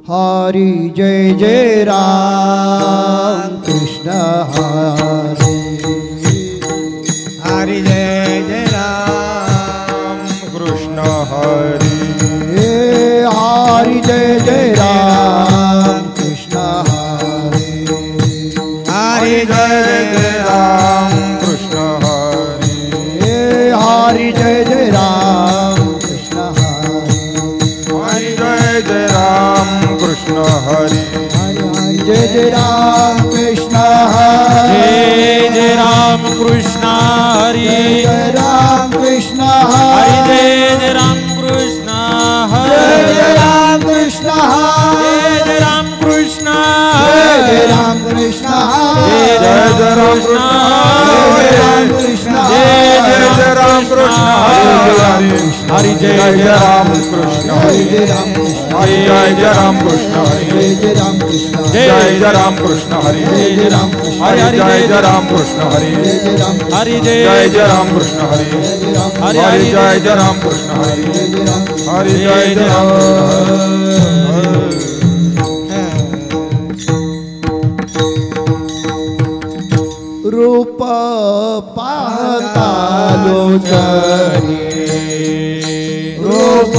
हरी जय जय राम कृष्ण हरी हरी जय जय राम कृष्ण हरी हरी जय जय राम कृष्ण हरी हरी जय जय राम कृष्ण हरी हरी जय जय राम कृष्ण हरी हरी जय जय राम कृष्ण हरी जय जय राम कृष्ण हरी जय जय राम कृष्ण हरी जय राम कृष्ण हरी हरी जय जय राम कृष्ण जय जय हरी राम कृष्ण जय जय हरी राम कृष्ण जय जय राम कृष्ण हरी जय जय राम जय कृष्ण राम कृष्ण जय जय राम कृष्ण हरि जय जय राम कृष्ण जय जय राम कृष्ण हरि जय जय राम कृष्ण हरि जय जय राम कृष्ण जय जय राम कृष्ण हरि जय जय राम कृष्ण हरि जय जय राम कृष्ण हरि जय जय राम हरि जय जय राम कृष्ण हरि जय जय राम हरि जय जय राम कृष्ण हरि जय जय राम हरि जय जय राम रूप पाहता लोचनी रूप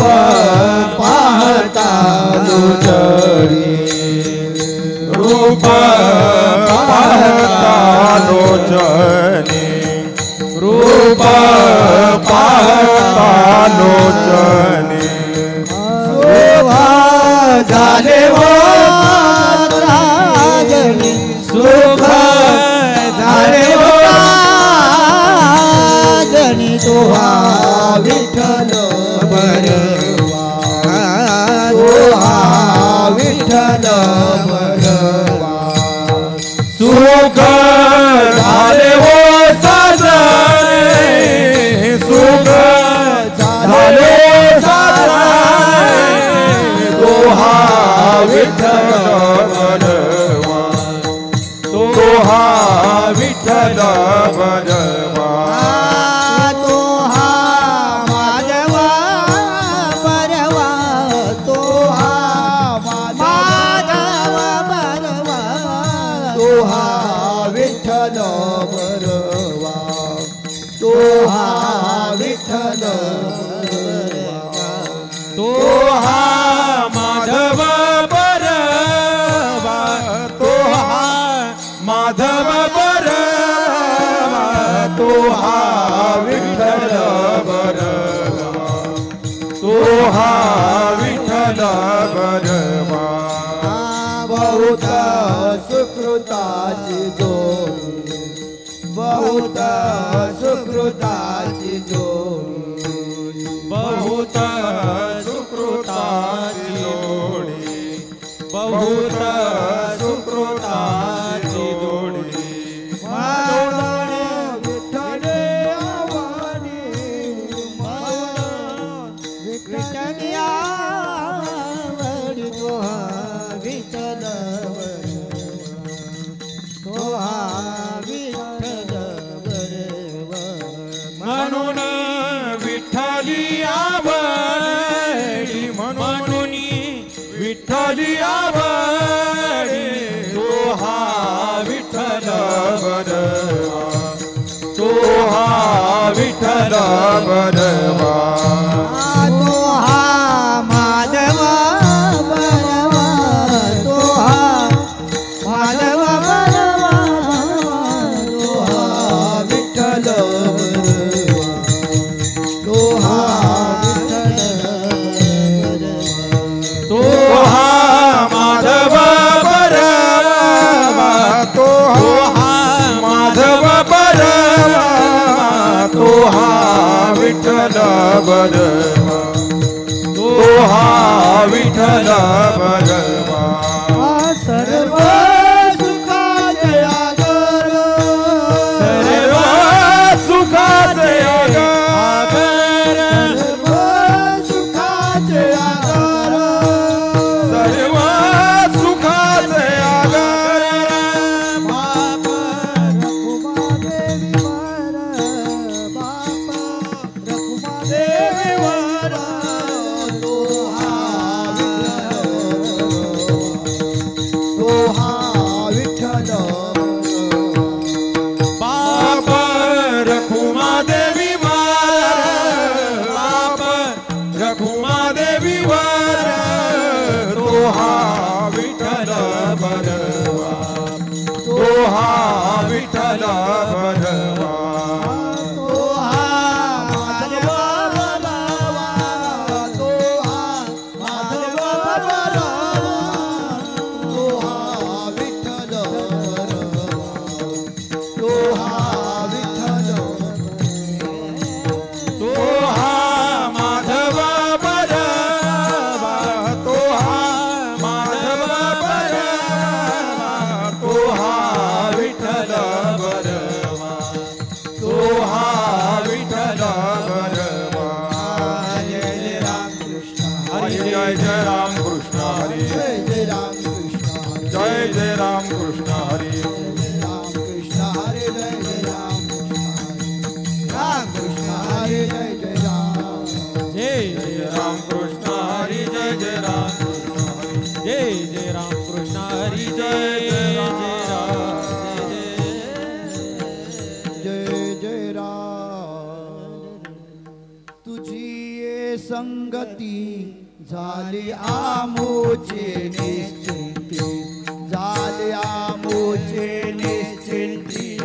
पाहता लोचनी रूप पाहता लोचनी रूप पाहता लोचनी शोभा झाले वो राजनी सुख झाले वो राजनी तुहा विठ्ठल बरवा तुहा विठ्ठल बरवा सुख झाले हो साजरे सुख झाले साजरे दोहा विठ्ठल बरवा दोहा विठ्ठल बरवा तोहा माधवा बरवा तोहा माधवा बरवा तोहा विठ्ठल बरवा तोहा विठ्ठल बरवा तोहा माधव बरवा तोहा माधव बरवा तोहा विठ्ठल बरवा तोहा विठ्ठल बरवा बहुत सुकृताची जोडी बहुत सुकृताची जोडी बहुत सुकृताची जोडी बहुत सुकृताची जोडी म्हणून विठ्ठले आवडी म्हणून विठ्ठले आवडी तोहा विठ्ठल तोहा विठ्ठल बरवा म्हणून विठ्ठली आवडी म्हणून विठ्ठली आवडी तोहा विठ्ठल बरवा तोहा विठ्ठल बरवा तोहा माधवा बरवा तोहा माधवा बरवा तोहा विठ्ठल बरवा तोहा विठ्ठल बरवा तोहा माधव बरवा तोहा माधव बरवा तोहा विठ्ठल बरवा तोहा विठ्ठल बरवा सर्व सुखाचे आगर सर्व सुखाचे आगर सर्व सुखाचे आगर सर्व सुखाचे आगर बाप रखुमा देवी वर बाप रखुमा देवी वर तोहा विठ्ठल रखुमा देवीवर तो हा विठ्ठल भरवा तो हा विठ्ठल भरवा तो हा माधव भरवा तो हा माधव भरवा तो हा विठ्ठल भरवा तो हा विठ्ठल तो हा माधव भरवा तो हा माधव भरवा तो हा विठ्ठल भरवा तो हा विठ्ठल भरवा जय जय राम कृष्ण हरी जय जय राम कृष्ण हरी जय जय राम कृष्ण जय जय राम कृष्ण हरी राम कृष्ण हरे जय जय राम कृष्ण हरे जय जय राम जय जय राम कृष्ण हरी जय जय राम कृष्ण हरी जय राम कृष्ण हरी जय राम जय जय राम तुझी ये संगती झाली आमोचे निश्चिंती झाली आमोचे निश्चिंती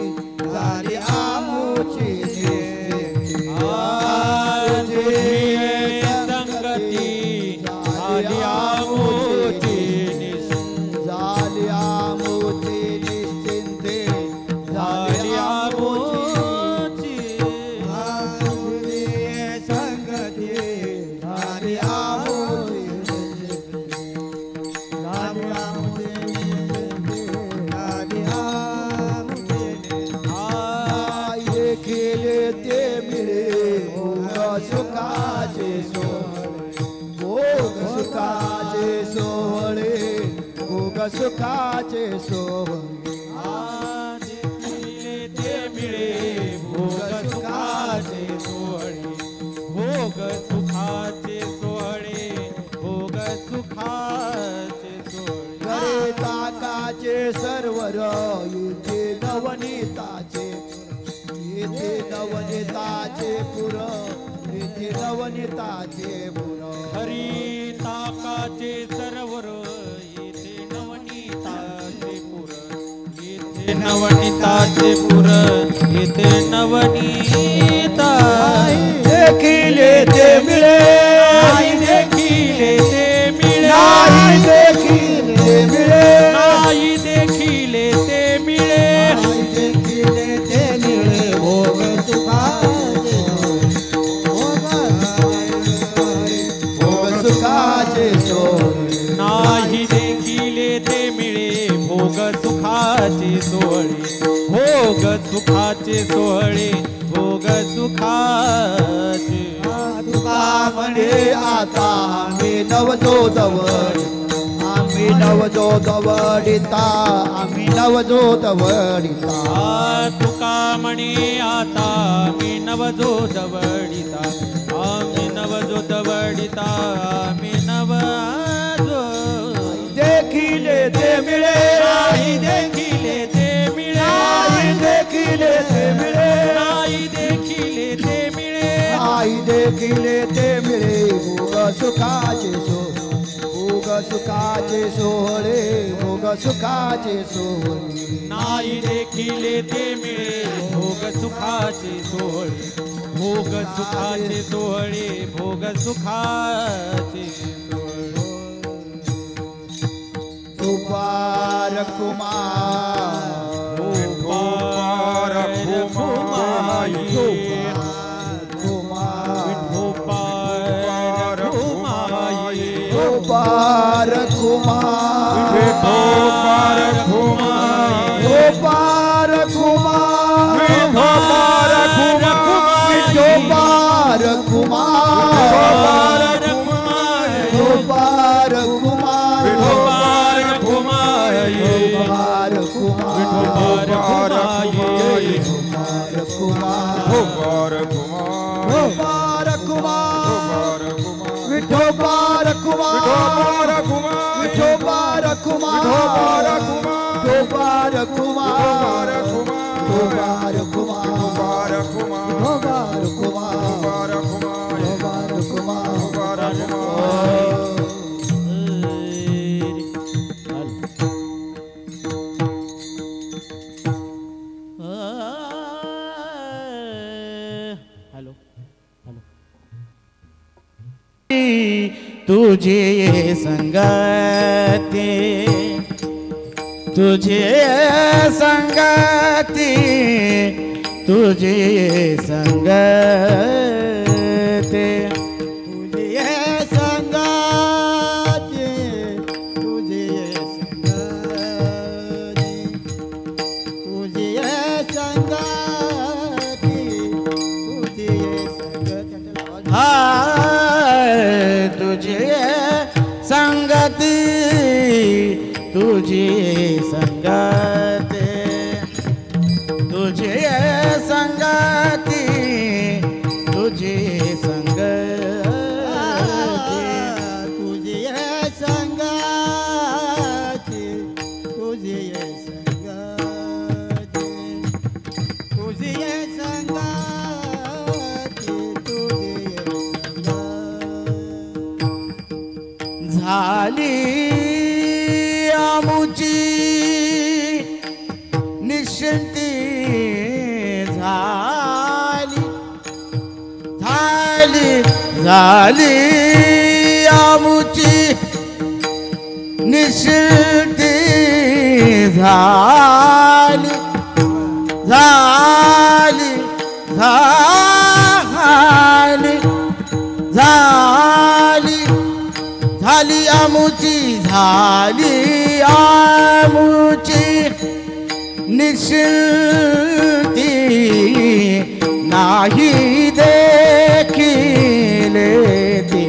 झाली आमोचे निश्चिंती तुझी संगती झाली आमोची झाली आमोचे निश्चिंते झाली आमोची तुझी संगती झाली आमोची झाली आमोची झाली आमोची केले ते मिळे भोग सुखाचे सोहळे भोग सुखाचे सोहळे भोग सुखाचे सोहळे ते मिळे भोग सुखाचे सोहळे भोग सुखाचे सोहळे भोग सुखाचे सोहळे गरे ताकाचे सर्वर येथे नवनीताचे येथे नवनीताचे पुर येथे नवनीताचे पुर हरी ताकाचे सरोवर येथे नवनीताचे पुर येथे नवनीताचे पुर येथे नवनीता देखिले ते मिळे नाही देखिले ते मिळे नाही देखिले मिळे नाही देखिले ते मिळे नाही देखिले ते मिळे भोग सुखाचे भोग सुखाचे सोहळे नाही देखिले ते मिळे भोग सुखाचे सोहळे भोग सुखाचे सोहळे भोग सुखाचे तुका म्हणे आता आम्ही नवजोतवडी आम्ही नवजोतवडिता आम्ही नवजोतवडिता तुका म्हणे आता मी नवजोत वडिता आम्ही नवजोत वडिता आम्ही नवजो देखिले ते मिळे नाही देखिले ते मिळे नाही देखिले ते मिळे नाही देखिले ते मिळे आई देखिले ते मिळे भोग सुखाचे भोग सुखाचे सोहळे भोग सुखाचे सोहळे नाही देखिले ते मिळे भोग सुखाचे सोहळे भोग सुखाचे सोहळे भोग सुखाचे सोहळे तुपार कुमार भोपार घुमाई कुमार भोपार घुमाई तुपार कुमार भोपार घुमाई तुपार कुमार भोपार घुमाई तुपार कुमार तुपार कुमार भोपार घुमाई तुपार कुमार भोपार घुमाई कुमार भोपार कुमार गोपार कुमार भोपार कुमार विठोबार कुमार विठोबार कुमार विठोबार कुमार विठोबार विठोबार कुमार कुमार विठोबार कुमार विठोबार कुमार विठोबार कुमार विठोबार कुमार विठोबार तुझे संगती तुझे संगती तुझे संगती तुझे संगती तुझे संगती तुझे संगती तुझे संगती हाय तुझे संगती तुझे संगती तुझे संगती तुझे संगती तुझे संगती तुझे संगती तुझे संगती तुझे संगती झाली आमुची निश्चिंती झाली झाली झाली आमुची निश्चिंती झाली झाली झाली झाली झाली आमुची झाली आमुची निश्चिंती नाही देखील ती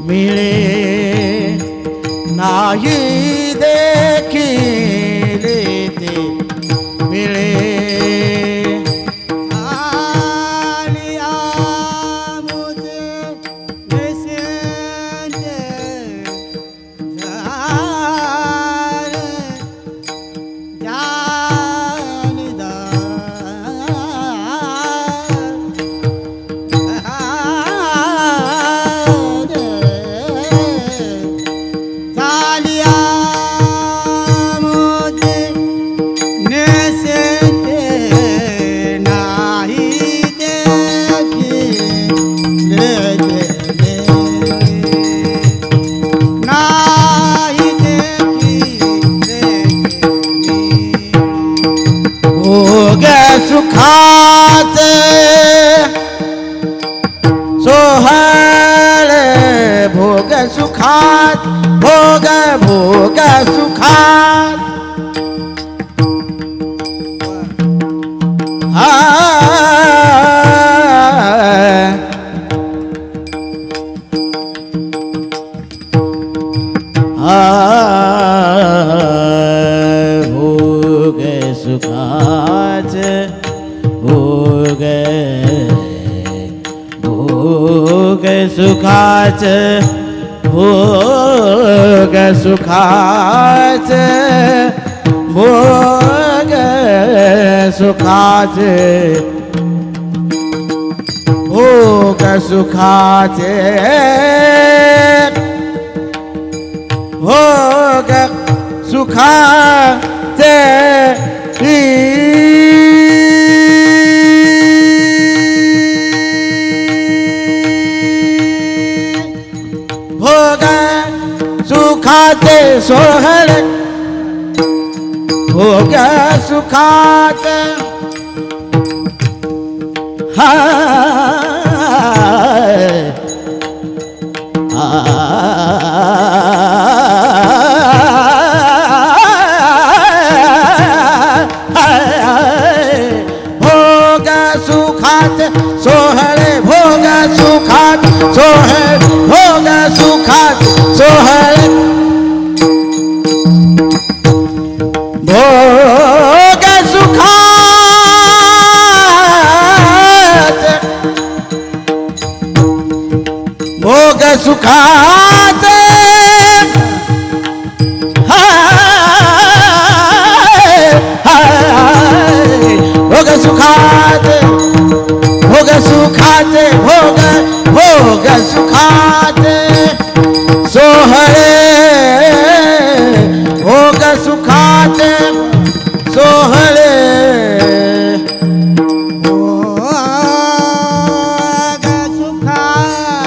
मिळे नाही देखील ती मिळे सुखाचे सोहळ भोग सुखात भोग भोग सुखात भोग सुखाच भोग भोग सुखाच भोग सुखाच भोग सुखाच भोग सुखाच भोग सुखाचे भोग सुखाचे सोहळ भोग सुखाचे भोग सुखात सोहळे भोग सुखात सोहळे भोग सुखात सोहळे भोग सुखात भोग सुखात भोग सुखाचे भोग सुखाचे भोग भोग सुखाचे सोहळे भोग सुखाचे सोहळे भोग सुखाचे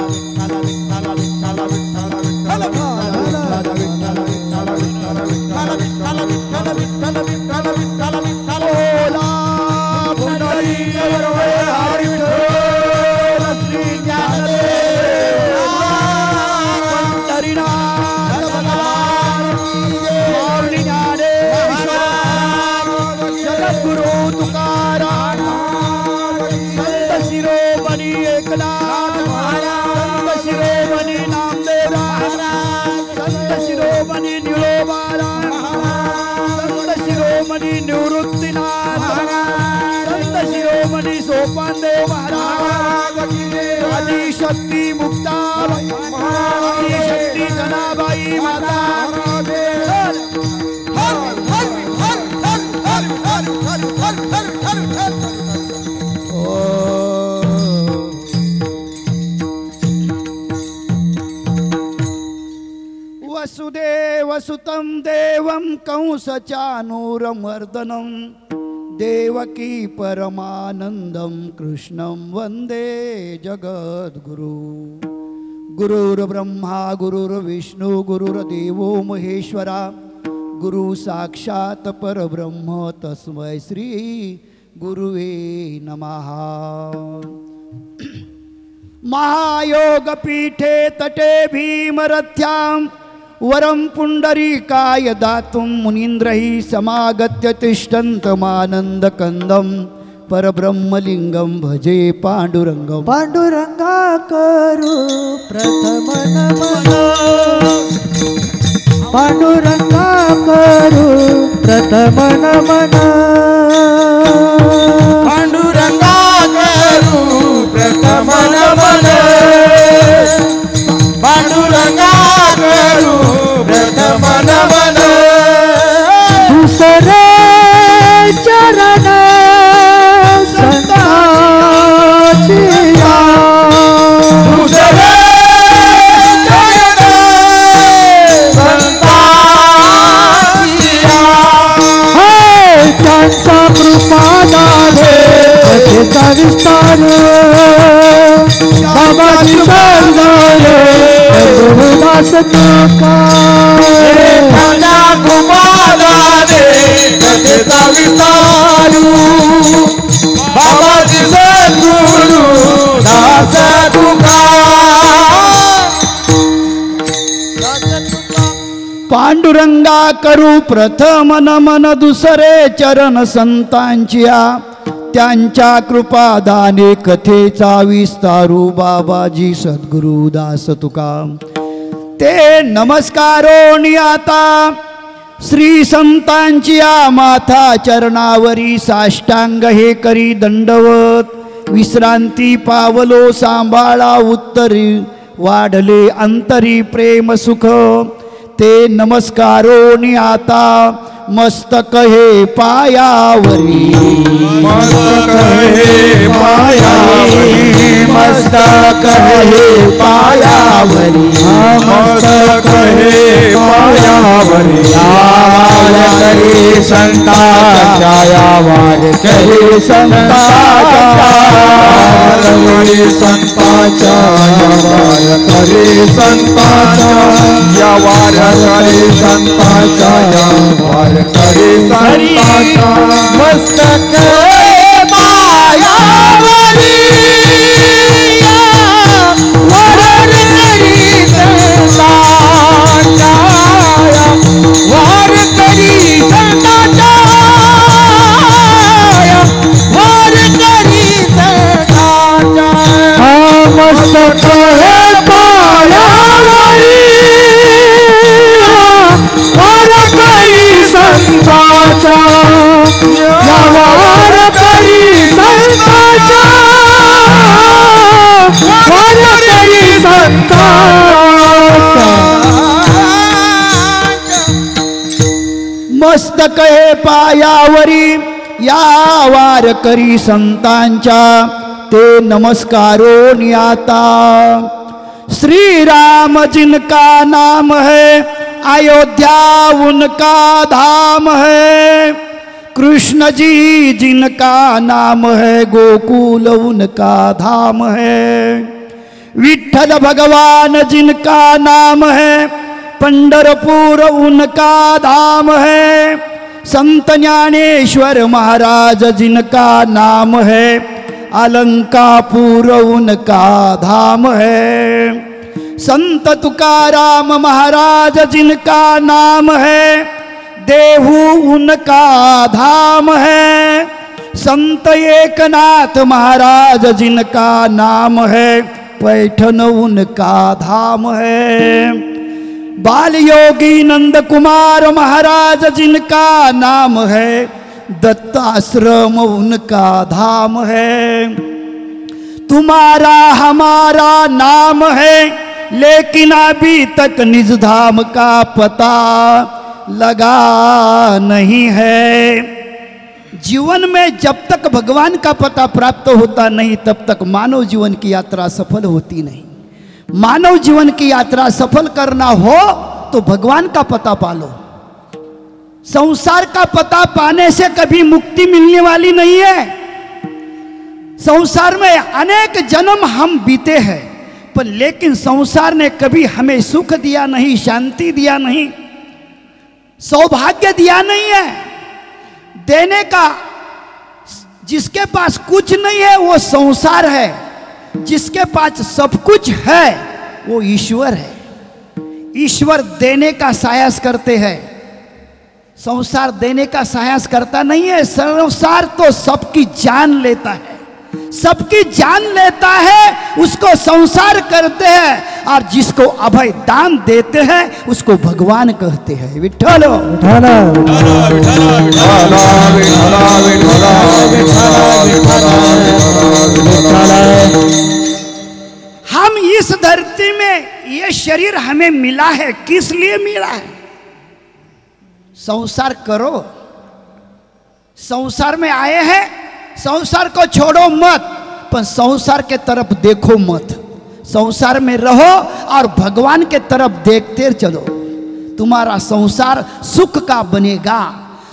शिरोमणी निवृत्तीनाथ संत शिरोमणी सोपानदेव महाराज आदिशक्ती मुक्ताबाई आदिशक्ती जनाबाई माता वसुदेवसुतं देवं कंसचानूरमर्दनं देवकी परमानन्दं कृष्णं वन्दे जगद्गुरु गुरुर्ब्रह्मा गुरुर्विष्णु गुरुर्देवो महेश्वरा गुरु साक्षात् परब्रह्म तस्मै श्री गुरुवे नमः। महायोगपीठे तटे भीमरथ्यां वरं पुंडरीकाय दातुं मुनीन्द्रैः समागत्य तिष्ठन्तमानन्दकन्दं परब्रह्मलिङ्गं भजे पाण्डुरङ्गं पांडुरंगा करू प्रथम नमन पांडुरंगा करू प्रथम नमन पांडुरंगा करू प्रथम नमन पांडुरंगा करू प्रथम नमन दुसरे चरण संतांचिया दुसरे चरण संतांचिया त्यांचा कृपादारे कथेचा विस्तार बाबाची सर्वारे गुरुदास तुका त्यांच्या कृपादारे कथेचा विस्तार बाबाजी सद्गुरु दास तुका पांडुरंगा करू प्रथम नमन दुसरे चरण संतांचिया त्यांच्या कृपादाने कथेचा विस्तारू बाबाजी सद्गुरु दास तुका ते नमस्कारोनी आता श्री संतांचिया माथा चरणावरी साष्टांग हे करी दंडवत विश्रांती पावलो सांभाळा उत्तरी वाढले अंतरी प्रेम सुख ते नमस्कारोनी आता मस्तक हे पायावरी मस्तक हे पायावरी मस्तक हे पायावरी मस्तक हे पायावरी आवाज करे संतांच्या आवाज करे संतांच्या संतांच्या आवाज करे संतांच्या या वार करे संतांच्या या वार करे संतांच्या मस्तक पायावरी वर करी संतांच्या वर करी संतांच्या वर करी संतांच्या मस्तक हे पायावरी वर करी संतांच्या वर करी संतांच्या वर करी संतांच्या मस्तक हे पायावरी या वार करी संतांच्या ते नमस्कारों आता श्री राम जिनका नाम है अयोध्या उनका धाम है कृष्ण जी जिनका नाम है गोकुल उनका धाम है विठ्ठल भगवान जिनका नाम है पंढरपुर उनका धाम है संत ज्ञानेश्वर महाराज जिनका नाम है अलंकापुर उनका धाम है संत तुकाराम महाराज जिनका नाम है देहू उनका धाम है संत एकनाथ महाराज जिनका नाम है पैठन उनका धाम है बाल योगी नंद कुमार महाराज जिनका नाम है, दत्ताश्रम उनका धाम है। तुम्हारा हमारा नाम है, लेकिन अभी तक निज धाम का पता लगा नहीं है। जीवन में जब तक भगवान का पता प्राप्त होता नहीं, तब तक मानव जीवन की यात्रा सफल होती नहीं। मानव जीवन की यात्रा सफल करना हो तो भगवान का पता पालो। संसार का पता पाने से कभी मुक्ति मिलने वाली नहीं है। संसार में अनेक जन्म हम बीते हैं, पर लेकिन संसार ने कभी हमें सुख दिया नहीं, शांति दिया नहीं, सौभाग्य दिया नहीं है। देने का जिसके पास कुछ नहीं है वो संसार है, जिसके पास सब कुछ है वो ईश्वर है। ईश्वर देने का साहस करते हैं, संसार देने का साहस करता नहीं है। संसार तो सबकी जान लेता है, सबकी जान लेता है, उसको संसार करते हैं। और जिसको अभय दान देते हैं उसको भगवान कहते हैं। विठ्ठल हम इस धरती में, ये शरीर हमें मिला है, किस लिए मिला है? संसार करो, संसार में आए हैं, संसार को छोड़ो मत, पर संसार के तरफ देखो मत। संसार में रहो और भगवान के तरफ देखते चलो। तुम्हारा संसार सुख का बनेगा,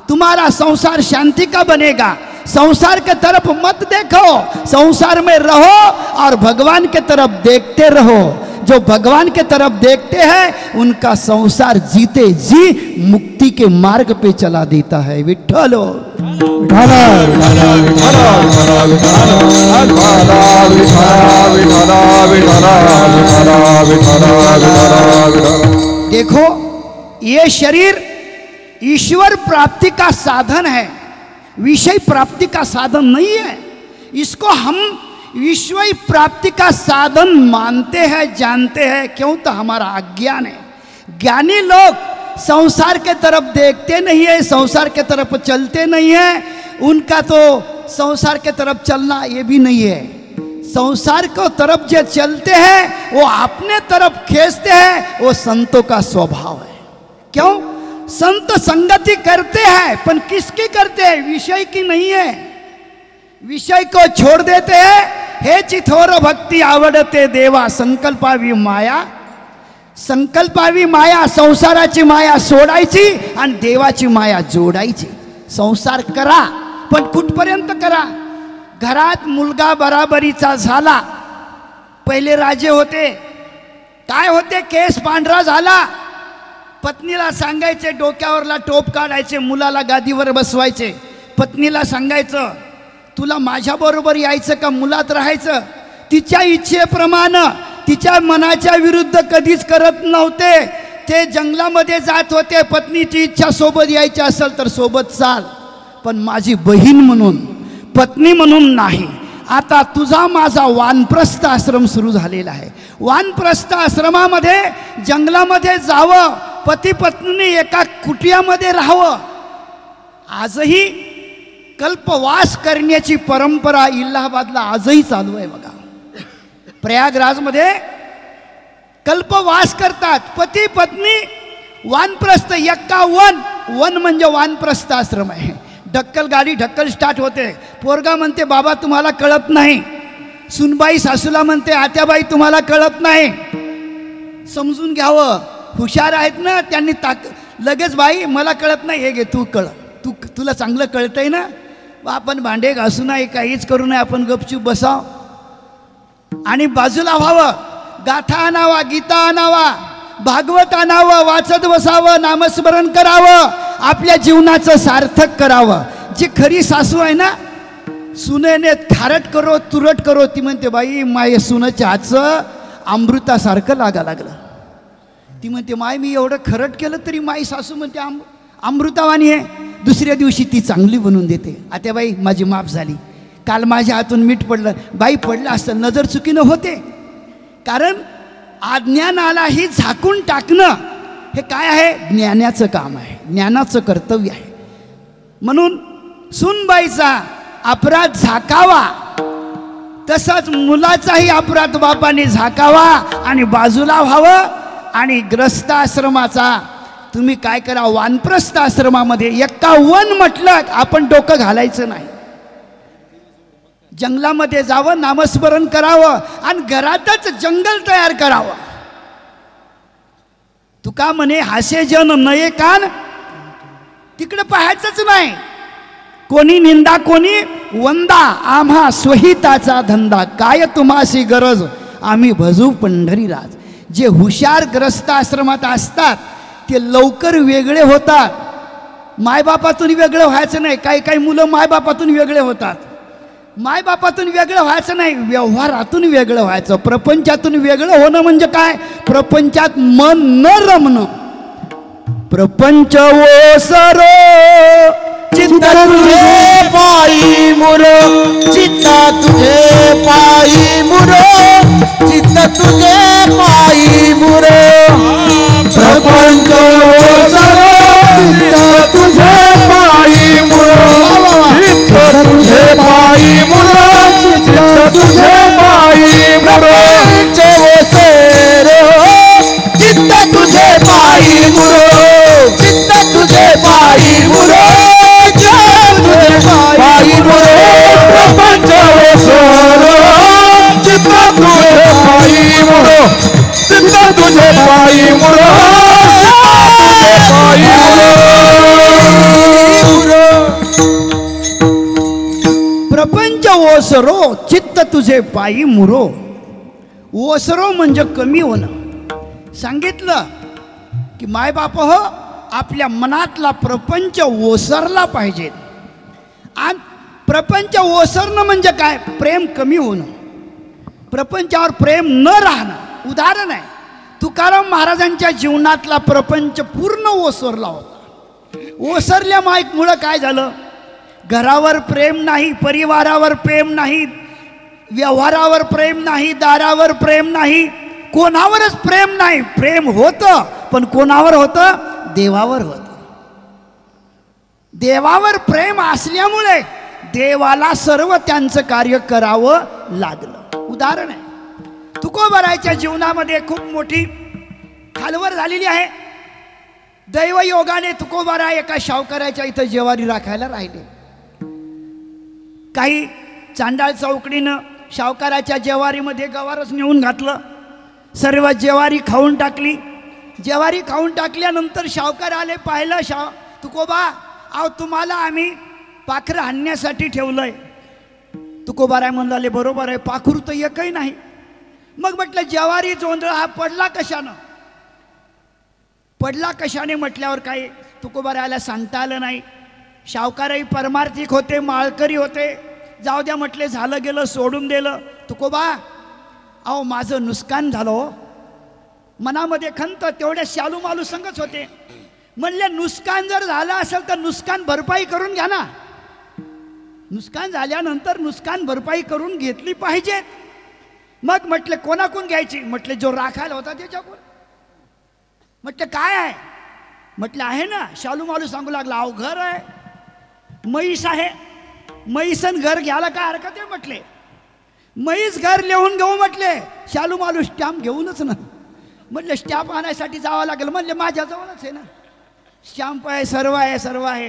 तुम्हारा संसार शांति का बनेगा। संसार के तरफ मत देखो, संसार में रहो और भगवान के तरफ देखते रहो। जो भगवान के तरफ देखते हैं उनका संसार जीते जी मुक्ति के मार्ग पे चला देता है। विठ्ठलो देखो, ये शरीर ईश्वर प्राप्ति का साधन है, विषय प्राप्ति का साधन नहीं है। इसको हम विषय प्राप्ति का साधन मानते हैं, जानते हैं। क्यों? तो हमारा अज्ञान है। ज्ञानी लोग संसार के तरफ देखते नहीं है, संसार के तरफ चलते नहीं है। उनका तो संसार के तरफ चलना ये भी नहीं है। संसार को तरफ जो चलते हैं वो अपने तरफ खींचते हैं, वो संतों का स्वभाव है। क्यों? संत संगति करते हैं, पर किसकी करते हैं? विषय की नहीं है। विषय को छोड़ देते हैं। हे चिथोर भक्ती आवडते देवा, संकल्पावी माया, संकल्पावी माया, संसाराची माया सोडायची आणि देवाची माया जोडायची। संसार करा, पण कुठपर्यंत करा? घरात मुलगा बराबरीचा झाला, पहिले राजे होते, काय होते? केस पांढरा झाला, पत्नीला सांगायचे, डोक्यावरला टोप काढायचे, मुलाला गादीवर बसवायचे, पत्नीला सांगायचं तुला माझ्याबरोबर यायचं का मुलात राहायचं? तिच्या इच्छेप्रमाणे, तिच्या मनाच्या विरुद्ध कधीच करत नव्हते। ते जंगलामध्ये जात होते, पत्नीची इच्छा सोबत यायची असेल तर सोबत चाल, पण माझी बहीण म्हणून, पत्नी म्हणून नाही। आता तुझा माझा वानप्रस्थ आश्रम सुरू झालेला आहे। वानप्रस्थ आश्रमामध्ये जंगलामध्ये जावं, पती पत्नीने एका कुटियामध्ये राहावं। आजही कल्पवास करण्याची परंपरा इल्हाबादला आजही चालू आहे बघा। प्रयागराजमध्ये कल्पवास करतात पती पत्नी, वानप्रस्थ। एक्का वन म्हणजे वानप्रस्थ आश्रम आहे। ढक्कल गाडी ढक्कल स्टार्ट होते, पोरगा म्हणते बाबा तुम्हाला कळत नाही, सुनबाई सासूला म्हणते आत्याबाई तुम्हाला कळत नाही। समजून घ्यावं, हुशार आहेत ना त्यांनी लगेच बाई मला कळत नाही, हे घे तू कळ, तुला चांगलं कळतंय ना, आपण भांडे घासू नाही, काहीच करू नये, आपण गपचूप बसाव आणि बाजूला व्हावं। गाथा आणावा, गीता आणावा, भागवत आणावं, वाचत बसावं, नामस्मरण करावं, आपल्या जीवनाचं सार्थक करावं। जी खरी सासू आहे ना, सुनेने खारट करो तुरट करो, ती म्हणते बाई माय सुनेच्या हातचं अमृतासारखं लागा लागलं। ती म्हणते माय मी एवढं खरट केलं तरी माई सासू म्हणते अमृतावाणी आहे। दुसऱ्या दिवशी ती चांगली बनवून देते। आता बाई माझी माफ झाली, काल माझ्या हातून मीठ पडलं, बाई पडलं असतं, नजर चुकीनं होते। कारण अज्ञानाला ही झाकून टाकणं हे काय आहे? ज्ञानाचं काम आहे, ज्ञानाचं कर्तव्य आहे. म्हणून सुनबाईचा अपराध झाकावा, तसाच मुलाचाही अपराध बापाने झाकावा आणि बाजूला व्हावं. आणि ग्रस्त आश्रमाचा तुम्ही काय करा, वानप्रस्थ आश्रमामध्ये 51 म्हटलं आपण डोकं घालायचं नाही. जंगलामध्ये जावं, नामस्मरण करावं आणि घरातच जंगल तयार करावं. तुका म्हणे हासे जन नये कान, तिकडे पाहायचंच नाही. कोणी निंदा कोणी वंदा, आम्हा स्वहिताचा धंदा. काय तुम्हासी गरज, आम्ही भजू पंढरीराज. जे हुशार ग्रस्त आश्रमात असतात ते लवकर वेगळे होतात. मायबापातून वेगळं व्हायचं नाही. काही काही मुलं मायबापातून वेगळे होतात. मायबापातून वेगळं व्हायचं नाही, व्यवहारातून वेगळं व्हायचं. प्रपंचातून वेगळं होणं म्हणजे काय? प्रपंचात मन न रमणं. प्रपंच ओसरो चित्त तुझे पायी मुरो, चित्त तुझे पायी मुरो, चित्त तुझे पायी मुरो. प्रपंच ओसरो चित्त तुझे पायी मुरो, चित्त तुझे पायी मुरो, चित्त तुझे पायी मुरो. प्रपंच ओसरो चित्त तुझे पायी मुरो, चित्त तुझे पायी मुरो, पायी मुरो. प्रपंच ओसरो चित्त तुझे पायी मुरो, चित्त तुझे पायी मुरो, पायी मुरो. प्रपंच ओसरो चित्त तुझे पायी मुरो. ओसरो म्हणजे कमी होणं. सांगितलं की मायबाप हो, आपल्या मनातला प्रपंच ओसरला पाहिजे. आणि प्रपंच ओसरणं म्हणजे काय? प्रेम कमी होणं, प्रपंचावर प्रेम न राहणं. उदाहरण आहे, तुकाराम महाराजांच्या जीवनातला प्रपंच पूर्ण ओसरला होता. ओसरल्यामुळं काय झालं? घरावर प्रेम नाही, परिवारावर प्रेम नाही, व्यवहारावर प्रेम नाही, दारावर प्रेम नाही, कोणावरच प्रेम नाही. प्रेम होतं पण कोणावर होतं? देवावर होतं. देवावर प्रेम असल्यामुळे देवाला सर्व त्यांचं कार्य करावं लागलं. उदाहरण आहे, तुकोबारायच्या जीवनामध्ये खूप मोठी खालवर झालेली आहे. दैवयोगाने तुकोबाराय एका शावकाराच्या इथं जेवारी राखायला राहिले. काही चांडाळ चौकडीनं शावकाराच्या जेवारीमध्ये गवारच नेऊन घातलं. सर्व जेवारी खाऊन टाकली. जेवारी खाऊन टाकल्यानंतर शावकार आले, पाहिलं तुकोबा, अहो तुम्हाला आम्ही पाखरं हाणण्यासाठी ठेवलंय. तुकोबाराय म्हणाले, बरोबर आहे, पाखरू तर एकही नाही. मग म्हटलं जेवारी जोंधळा हा पडला कशानं? पडला कशाने म्हटल्यावर काही तुकोबारायला सांगता आलं नाही. शावकारही परमार्थिक होते, माळकरी होते. जाऊ द्या म्हटले, झालं गेलं, सोडून दिलं. तुकोबा, अहो माझं नुकसान झालं हो. मनामध्ये खंत, तेवढ्या शालू मालू संगच होते. म्हणले नुकसान जर झालं असेल तर नुकसान भरपाई करून घ्या ना. नुकसान झाल्यानंतर नुकसान भरपाई करून घेतली पाहिजे. मग म्हटले कोणाकून घ्यायची? म्हटले जो राखायला होता त्याच्याकडून. म्हटलं काय आहे? म्हटलं आहे ना. शालू मालू सांगू लागला, अहो घर आहे, म्हैस आहे, म्हैसन घर घ्यायला काय हरकत आहे? म्हटले म्हैस घर लिहून घेऊ. म्हटले शालू मालू स्टॅम्प घेऊनच ना. म्हटलं स्टॅम्प आणायसाठी जावं लागेल. म्हणले माझ्याजवळच आहे ना, स्टॅम्प आहे, सर्व आहे, सर्व आहे,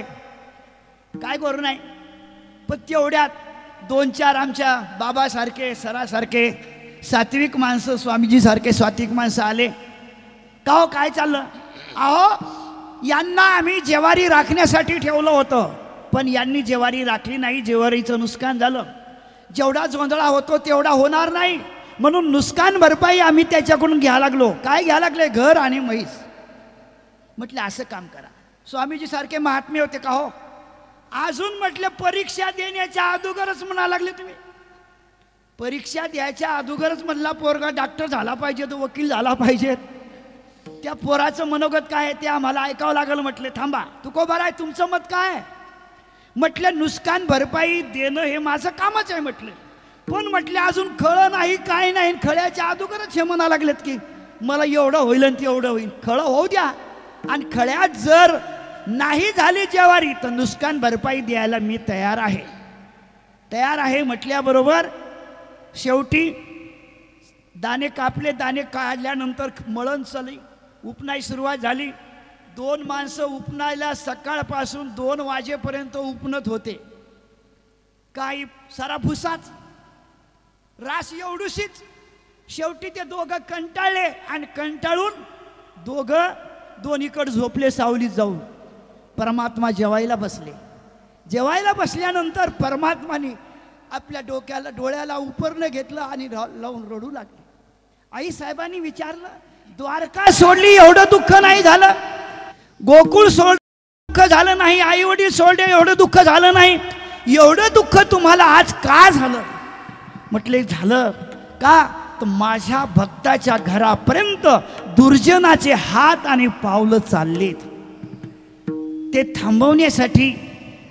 काय करू नाही. पण तेवढ्यात 2-4 आमच्या बाबासारखे, सरासारखे सात्विक माणसं, स्वामीजीसारखे सात्विक माणसं आले. का हो काय चाललं? अहो यांना आम्ही जेवारी राखण्यासाठी ठेवलं होतं, पण यांनी जेवारी राखली नाही. जेवारीचं नुकसान झालं. जेवढा जोंधळा होतो तेवढा होणार नाही, म्हणून नुकसान भरपाई आम्ही त्याच्याकडून घ्यायला लागलो. काय घ्यायला लागले? घर आणि म्हैस. म्हटलं असं काम करा. स्वामीजी सारखे महात्मे होते का हो? अजून म्हटलं परीक्षा देण्याच्या अगोदरच म्हणा लागले तुम्ही. परीक्षा द्यायच्या अगोदरच म्हणला पोरगा डॉक्टर झाला पाहिजे, तो वकील झाला पाहिजे. त्या पोराचं मनोगत काय आहे ते आम्हाला ऐकावं लागलं. म्हटले थांबा, तुकोबाराय तुमचं मत काय? म्हटलं नुकसान भरपाई देणं हे माझं कामच आहे. म्हटलं पण म्हटले अजून खळं नाही, काय नाही. खळ्याच्या अगोदरच हे म्हणा लागलेत की मला एवढं होईल आणि तेवढं होईल. खळं होऊ द्या, आणि खळ्यात जर नाही झाली ज्वारी तर नुकसान भरपाई द्यायला मी तयार आहे म्हटल्याबरोबर शेवटी दाणे कापले. दाणे काढल्यानंतर मळण चालली, उपनाई सुरुवात झाली. 2 माणसं उपनायला सकाळपासून 2 वाजेपर्यंत उपनत होते. काही सारा भुसाच, रास एवढूशीच. शेवटी ते दोघं कंटाळले आणि कंटाळून दोघं दोन्हीकडे झोपले सावलीत जाऊन. परमात्मा जेवायला बसले. जेवायला बसल्यानंतर परमात्माने आपल्या डोळ्याला उपरनं घेतलं आणि लावून रडू लागले. आई साहेबांनी विचारलं, द्वारका सोडली एवढं दुःख नाही झालं, गोकुळ सोड दुःख झालं नाही, आई वडील सोडले एवढं दुःख झालं नाही, एवढं दुःख तुम्हाला आज का झालं? म्हटले झालं का तर माझ्या भक्ताच्या घरापर्यंत दुर्जनाचे हात आणि पावलं चाललेत. ते थांबवण्यासाठी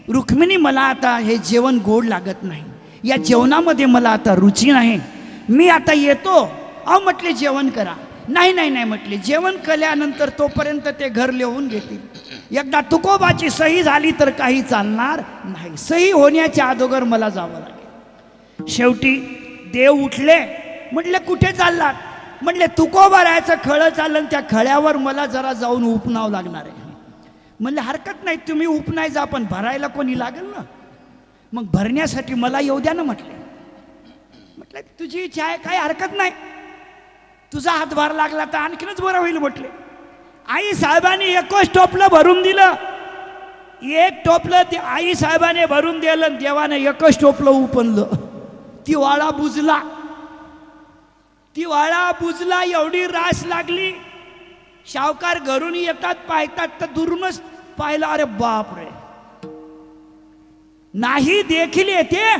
रुक्मिणी मला आता हे जेवण गोड लागत नाही, या जेवणामध्ये मला आता रुची नाही, मी आता येतो. अहो म्हटले जेवण करा. नाही नाही नाही म्हटले, जेवण केल्यानंतर तोपर्यंत ते घर लिहून घेतील. एकदा तुकोबाची सही झाली तर काही चालणार नाही, सही होण्याच्या अगोदर मला जावं लागेल. शेवटी देव उठले. म्हटले कुठे चाललात? म्हटले तुकोबा राहायचं खळं चाललं, त्या खळ्यावर मला जरा जाऊन उपनावं लागणार आहे. म्हणले हरकत नाही, तुम्ही उपनाय जा, पण भरायला कोणी लागेल ना, मग भरण्यासाठी मला येऊ द्या ना. म्हटले तुझी इच्छा आहे, काही हरकत नाही, तुझा हातभार लागला तर आणखीनच बरं होईल. म्हटले आई साहेबांनी एकच टोपलं भरून दिलं. एक टोपलं ते आई साहेबाने भरून दिलं, देवाने एकच टोपलं उपनलं. ती वाळा बुजला, एवढी रास लागली. शावकार घरून येतात, पाहतात तर दुरूनच पाहिलं, अरे बाप रे, नाही देखील येते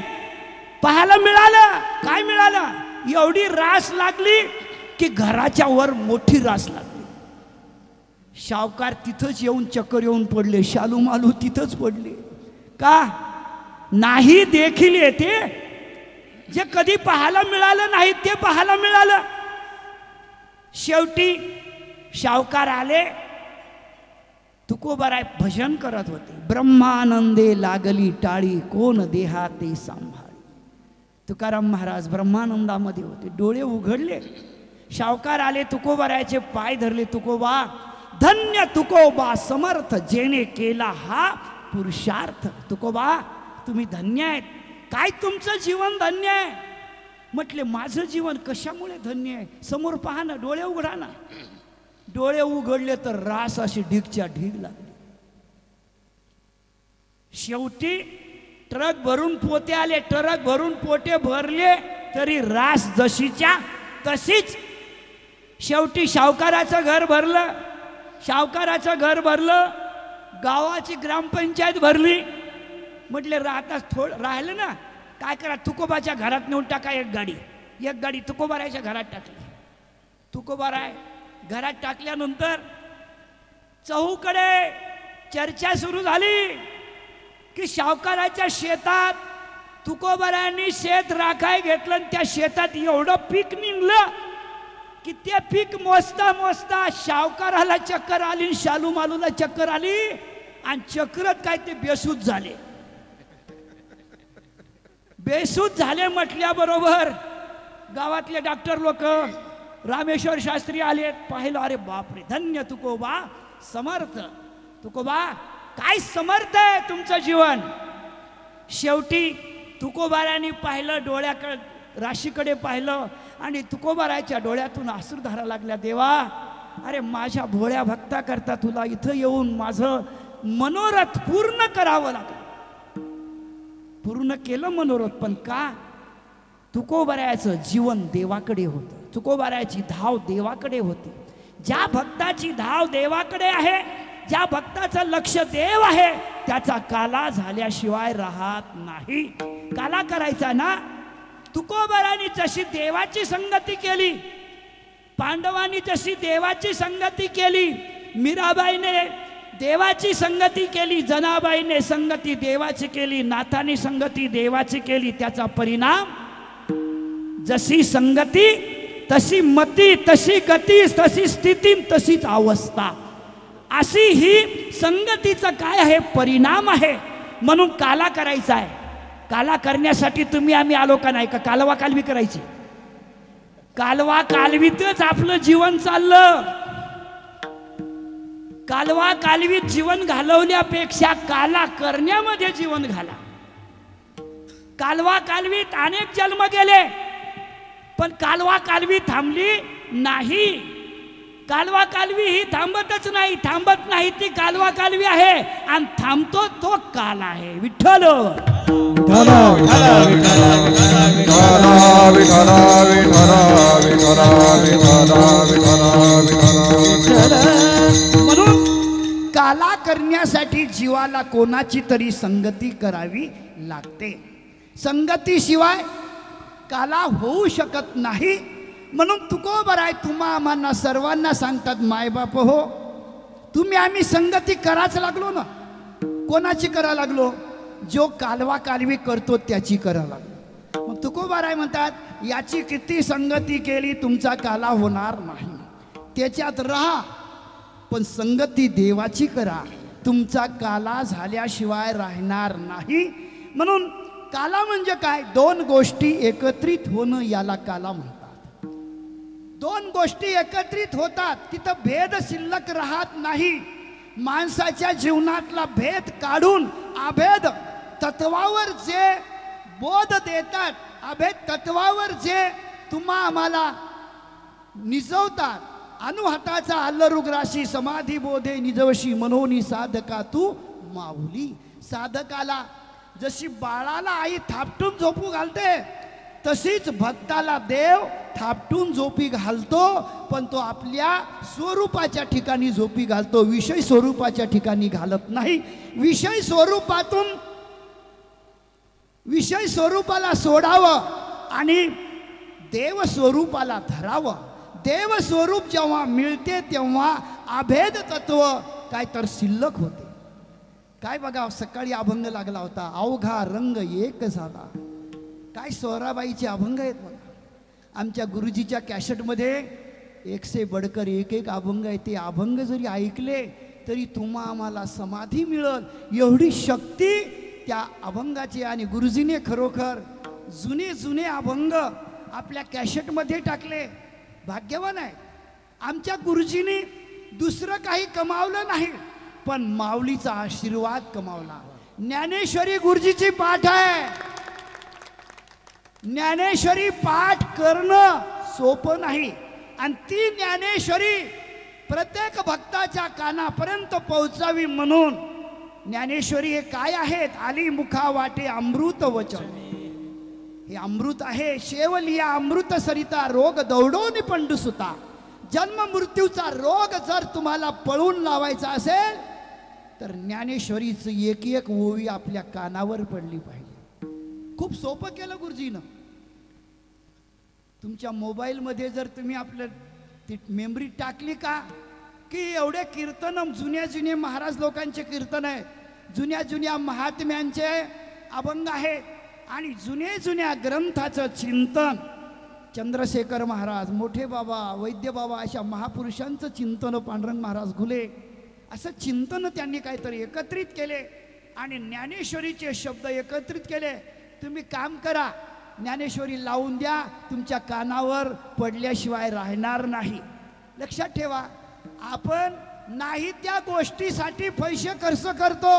पाहायला मिळालं. काय मिळालं? एवढी रास लागली की घराच्या वर मोठी रास लागली. शावकार तिथंच येऊन चक्कर येऊन पडले, शालू मालू तिथंच पडले. का? नाही देखील येते, जे कधी पाहायला मिळालं नाही ते पाहायला मिळालं. शेवटी शावकार आले. तुकोबाराय भजन करत होते. ब्रह्मानंदे लागली टाळी, कोण देहाते सांभाळी. तुकाराम महाराज ब्रह्मानंदामध्ये होते. डोळे उघडले. शावकार आले, तुकोबारायचे पाय धरले. तुकोबा, धन्य तुकोबा समर्थ, जेने केला हा पुरुषार्थ. तुकोबा तुम्ही धन्य आहेत. काय तुमचं जीवन धन्य आहे? म्हटले माझं जीवन कशामुळे धन्य आहे? समोर पहा ना, डोळे उघडा ना. डोळे उघडले तर रास अशी ढीगच्या ढीग लागली. शेवटी ट्रक भरून पोते आले. ट्रक भरून पोते भरले तरी रास जशीच्या तशीच. शेवटी शावकाराचं घर भरलं. गावाची ग्रामपंचायत भरली. म्हटले आता राहिलं ना, काय करा, तुकोबाच्या घरात नेऊन टाका. एक गाडी तुकोबारायच्या घरात टाकली. तुकोबाराय घरात टाकल्यानंतर चहूकडे चर्चा सुरू झाली की शावकाराच्या शेतात तुकोबारायांनी शेत राखाय घेतलं आणि त्या शेतात एवढं पीक निघलं की ते पीक मोजता शावकाराला चक्कर आली, शालू मालूला चक्कर आली आणि चक्रत काय ते बेसूत झाले. म्हटल्याबरोबर गावातले डॉक्टर लोक, रामेश्वर शास्त्री आले. पाहिलं, अरे बापरे, धन्य तुकोबा समर्थ. तुकोबा काय समर्थ आहे तुमचं जीवन. शेवटी तुकोबारायांनी पाहिलं, डोळ्याकडे राशीकडे पाहिलं आणि तुकोबारायच्या डोळ्यातून अश्रुधारा लागल्या. देवा, अरे माझ्या भोळ्या भक्ता करता तुला इथं येऊन माझं मनोरथ पूर्ण करावं लागलं. पूर्ण केलं मनोरथ, पण का? तुकोबारायाचं जीवन देवाकडे होतं. तुकोबारायाची धाव देवाकडे होती. ज्या भक्ताची धाव देवाकडे आहे, ज्या भक्ताचं लक्ष देव आहे, त्याचा काला झाल्याशिवाय राहत नाही. काला करायचा ना. तुकोबारायांनी जशी देवाची संगती केली, पांडवांनी जशी देवाची संगती केली, मीराबाईने देवाची संगती केली, जनाबाईने संगती देवाची केली, नाथाने संगती देवाची केली, त्याचा परिणाम जशी संगती तशी मती, तशी गती, तशी स्थिती, तशीच अवस्था. अशी ही संगतीचा काय आहे परिणाम आहे. म्हणून काला करायचा आहे. काला करण्यासाठी तुम्ही आम्ही आलो का नाही का कालवा कालवी करायची. कालवा कालवीतच आपलं जीवन चाललं. कालवा कालवीत जीवन घालवण्यापेक्षा काला करण्यामध्ये जीवन घाला. कालवा कालवीत अनेक जन्म गेले पण कालवा कालवी थांबली नाही. कालवा कालवी ही थांबतच नाही. थांबत नाही ती कालवा कालवी आहे आणि थांबतो तो काल आहे. विठ्ठल म्हणून काला करण्यासाठी जीवाला कोणाची तरी संगती करावी लागते. संगतीशिवाय काला होऊ शकत नाही. म्हणून तुकोबर आहे तुम्हा आम्हाला सर्वांना सांगतात मायबाप हो तुम्ही आम्ही संगती कराच लागलो ना. कोणाची करा लागलो. जो कालवा कालवी करतो त्याची करा लागलो. मग तुकोबर आहे म्हणतात याची किती संगती केली तुमचा काला होणार नाही. त्याच्यात राहा पण संगती देवाची करा. तुमचा काला झाल्याशिवाय राहणार नाही. म्हणून काला म्हणजे काय. दोन गोष्टी एकत्रित होणं याला काला म्हणतात. दोन गोष्टी एकत्रित होतात तिथं भेद शिल्लक राहत नाही. माणसाच्या जीवनातला भेद काढून अभेद तत्वावर जे बोध देतात अभेद तत्वावर जे तुम्हा आम्हाला निजवतात. अनुहताचा अल्लरुग्राशी समाधी बोधे निजवशी मनोनी साधका तू माऊली. साधकाला जशी बाळाला आई थापटून झोपू घालते तशीच भक्ताला देव थापटून झोपी घालतो. पण तो आपल्या स्वरूपाच्या ठिकाणी झोपी घालतो. विषय स्वरूपाच्या ठिकाणी घालत नाही. विषय स्वरूपाला सोडावं आणि देव स्वरूपाला धरावं. देव स्वरूप जेव्हा मिळते तेव्हा अभेद तत्व काय तर शिल्लक होते. काय बघा सकाळी अभंग लागला होता अवघा रंग एक झाला. काय सोहराबाईचे अभंग आहेत बघा. आमच्या गुरुजीच्या कॅसेटमध्ये 1 से बढ़कर एक अभंग आहे. ते अभंग जरी ऐकले तरी तुम्हा आम्हाला समाधी मिळेल एवढी शक्ती त्या अभंगाची. आणि गुरुजीने खरोखर जुने अभंग आपल्या कॅसेटमध्ये टाकले. भाग्यवान आहे. आमच्या गुरुजीने दुसरं काही कमावलं नाही पण माऊलीचा आशीर्वाद कमावला. ज्ञानेश्वरी गुरुजीची पाठ आहे. ज्ञानेश्वरी पाठ करणं सोपं नाही आणि ती ज्ञानेश्वरी प्रत्येक भक्ताच्या कानापर्यंत पोहोचावी म्हणून ज्ञानेश्वरी हे काय आहेत. आली मुखा वाटे अमृत वचन. हे अमृत आहे. शेवलिया अमृत सरिता रोग दौडोनी पंडुसुता. जन्म मृत्यूचा रोग जर तुम्हाला पळून लावायचा असेल तर ज्ञानेश्वरीचं एक ओवी आपल्या कानावर पडली पाहिजे. खूप सोपं केलं गुरुजीनं. तुमच्या मोबाईलमध्ये जर तुम्ही आपलं ती मेमरी टाकली का की एवढे कीर्तन जुन्या महाराज लोकांचे कीर्तन आहेत. जुन्या महात्म्यांचे अभंग आहेत आणि जुन्या ग्रंथाचं चिंतन. चंद्रशेखर महाराज मोठे बाबा वैद्य बाबा अशा महापुरुषांचं चिंतन पांडुरंग महाराज घुले असं चिंतन त्यांनी काहीतरी एकत्रित केले आणि ज्ञानेश्वरीचे शब्द एकत्रित केले. तुम्ही काम करा ज्ञानेश्वरी लावून द्या. तुमच्या कानावर पडल्याशिवाय राहणार नाही. लक्षात ठेवा आपण नाही त्या गोष्टीसाठी पैसे खर्च करतो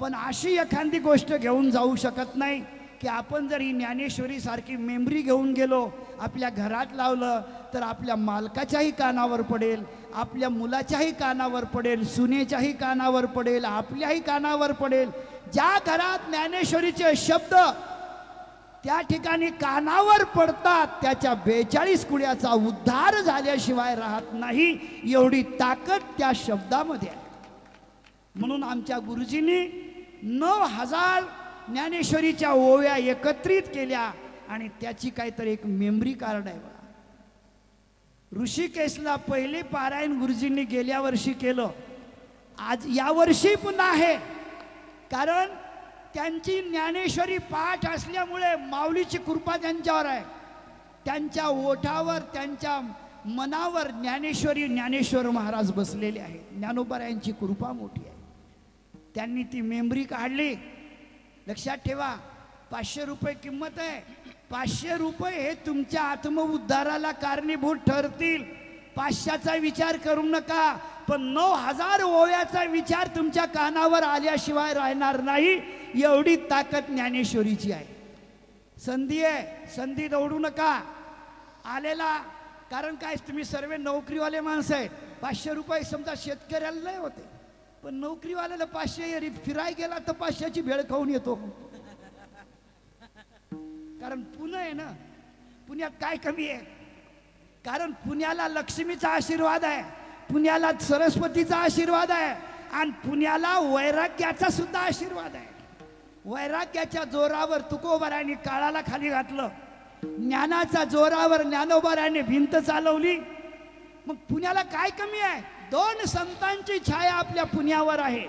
पण अशी एखादी गोष्ट घेऊन जाऊ शकत नाही की आपण जर ही ज्ञानेश्वरी सारखी मेमरी घेऊन गेलो आपल्या घरात लावलं तर आपल्या मालकाच्याही कानावर पडेल. आपल्या मुलाच्याही कानावर पडेल. सुनेच्याही कानावर पडेल. आपल्याही कानावर पडेल. ज्या घरात ज्ञानेश्वरीचे शब्द त्या ठिकाणी कानावर पडतात त्याच्या 42 कुड्याचा उद्धार झाल्याशिवाय राहत नाही. एवढी ताकद त्या शब्दामध्ये आहे. म्हणून आमच्या गुरुजींनी 9000 ज्ञानेश्वरीच्या ओव्या एकत्रित केल्या आणि त्याची काहीतरी एक मेमरी कार्ड आहे बघा. ऋषिकेशला पहिले पारायण गुरुजींनी गेल्या वर्षी केलं. आज यावर्षी पुन्हा आहे कारण त्यांची ज्ञानेश्वरी पाठ असल्यामुळे माऊलीची कृपा त्यांच्यावर आहे. त्यांच्या ओठावर त्यांच्या मनावर ज्ञानेश्वर महाराज बसलेले आहेत. ज्ञानोबारायांची कृपा मोठी आहे. त्यांनी ती मेमरी काढली. लक्षात ठेवा, 500 रुपये किंमत आहे. 500 रुपये हे तुमच्या आत्मउद्धाराला कारणीभूत ठरतील. 500चा विचार करू नका, पण 9000 ओव्याचा विचार तुमच्या कानावर आल्याशिवाय राहणार नाही. एवढी ताकद ज्ञानेश्वरीची आहे. संधी आहे, संधी दौडू नका. आलेला कारण काय, तुम्ही सर्व नोकरीवाले माणसं आहेत. 500 रुपये समजा शेतकऱ्याला नाही होते, पण नोकरीवाल्याला 500 फिराय गेला तर 500ची भेळ खाऊन येतो. कारण पुणे आहे ना, पुण्यात काय कमी आहे? कारण पुण्याला लक्ष्मीचा आशीर्वाद आहे, पुण्याला सरस्वतीचा आशीर्वाद आहे, आणि पुण्याला वैराग्याचा सुद्धा आशीर्वाद आहे. वैराग्याच्या जोरावर तुकोबारांनी काळाला खाली घातलं. ज्ञानाच्या जोरावर ज्ञानोबारांनी भिंत चालवली. मग पुण्याला काय कमी आहे? 2 संतांची छाया आपल्या पुण्यावर आहे.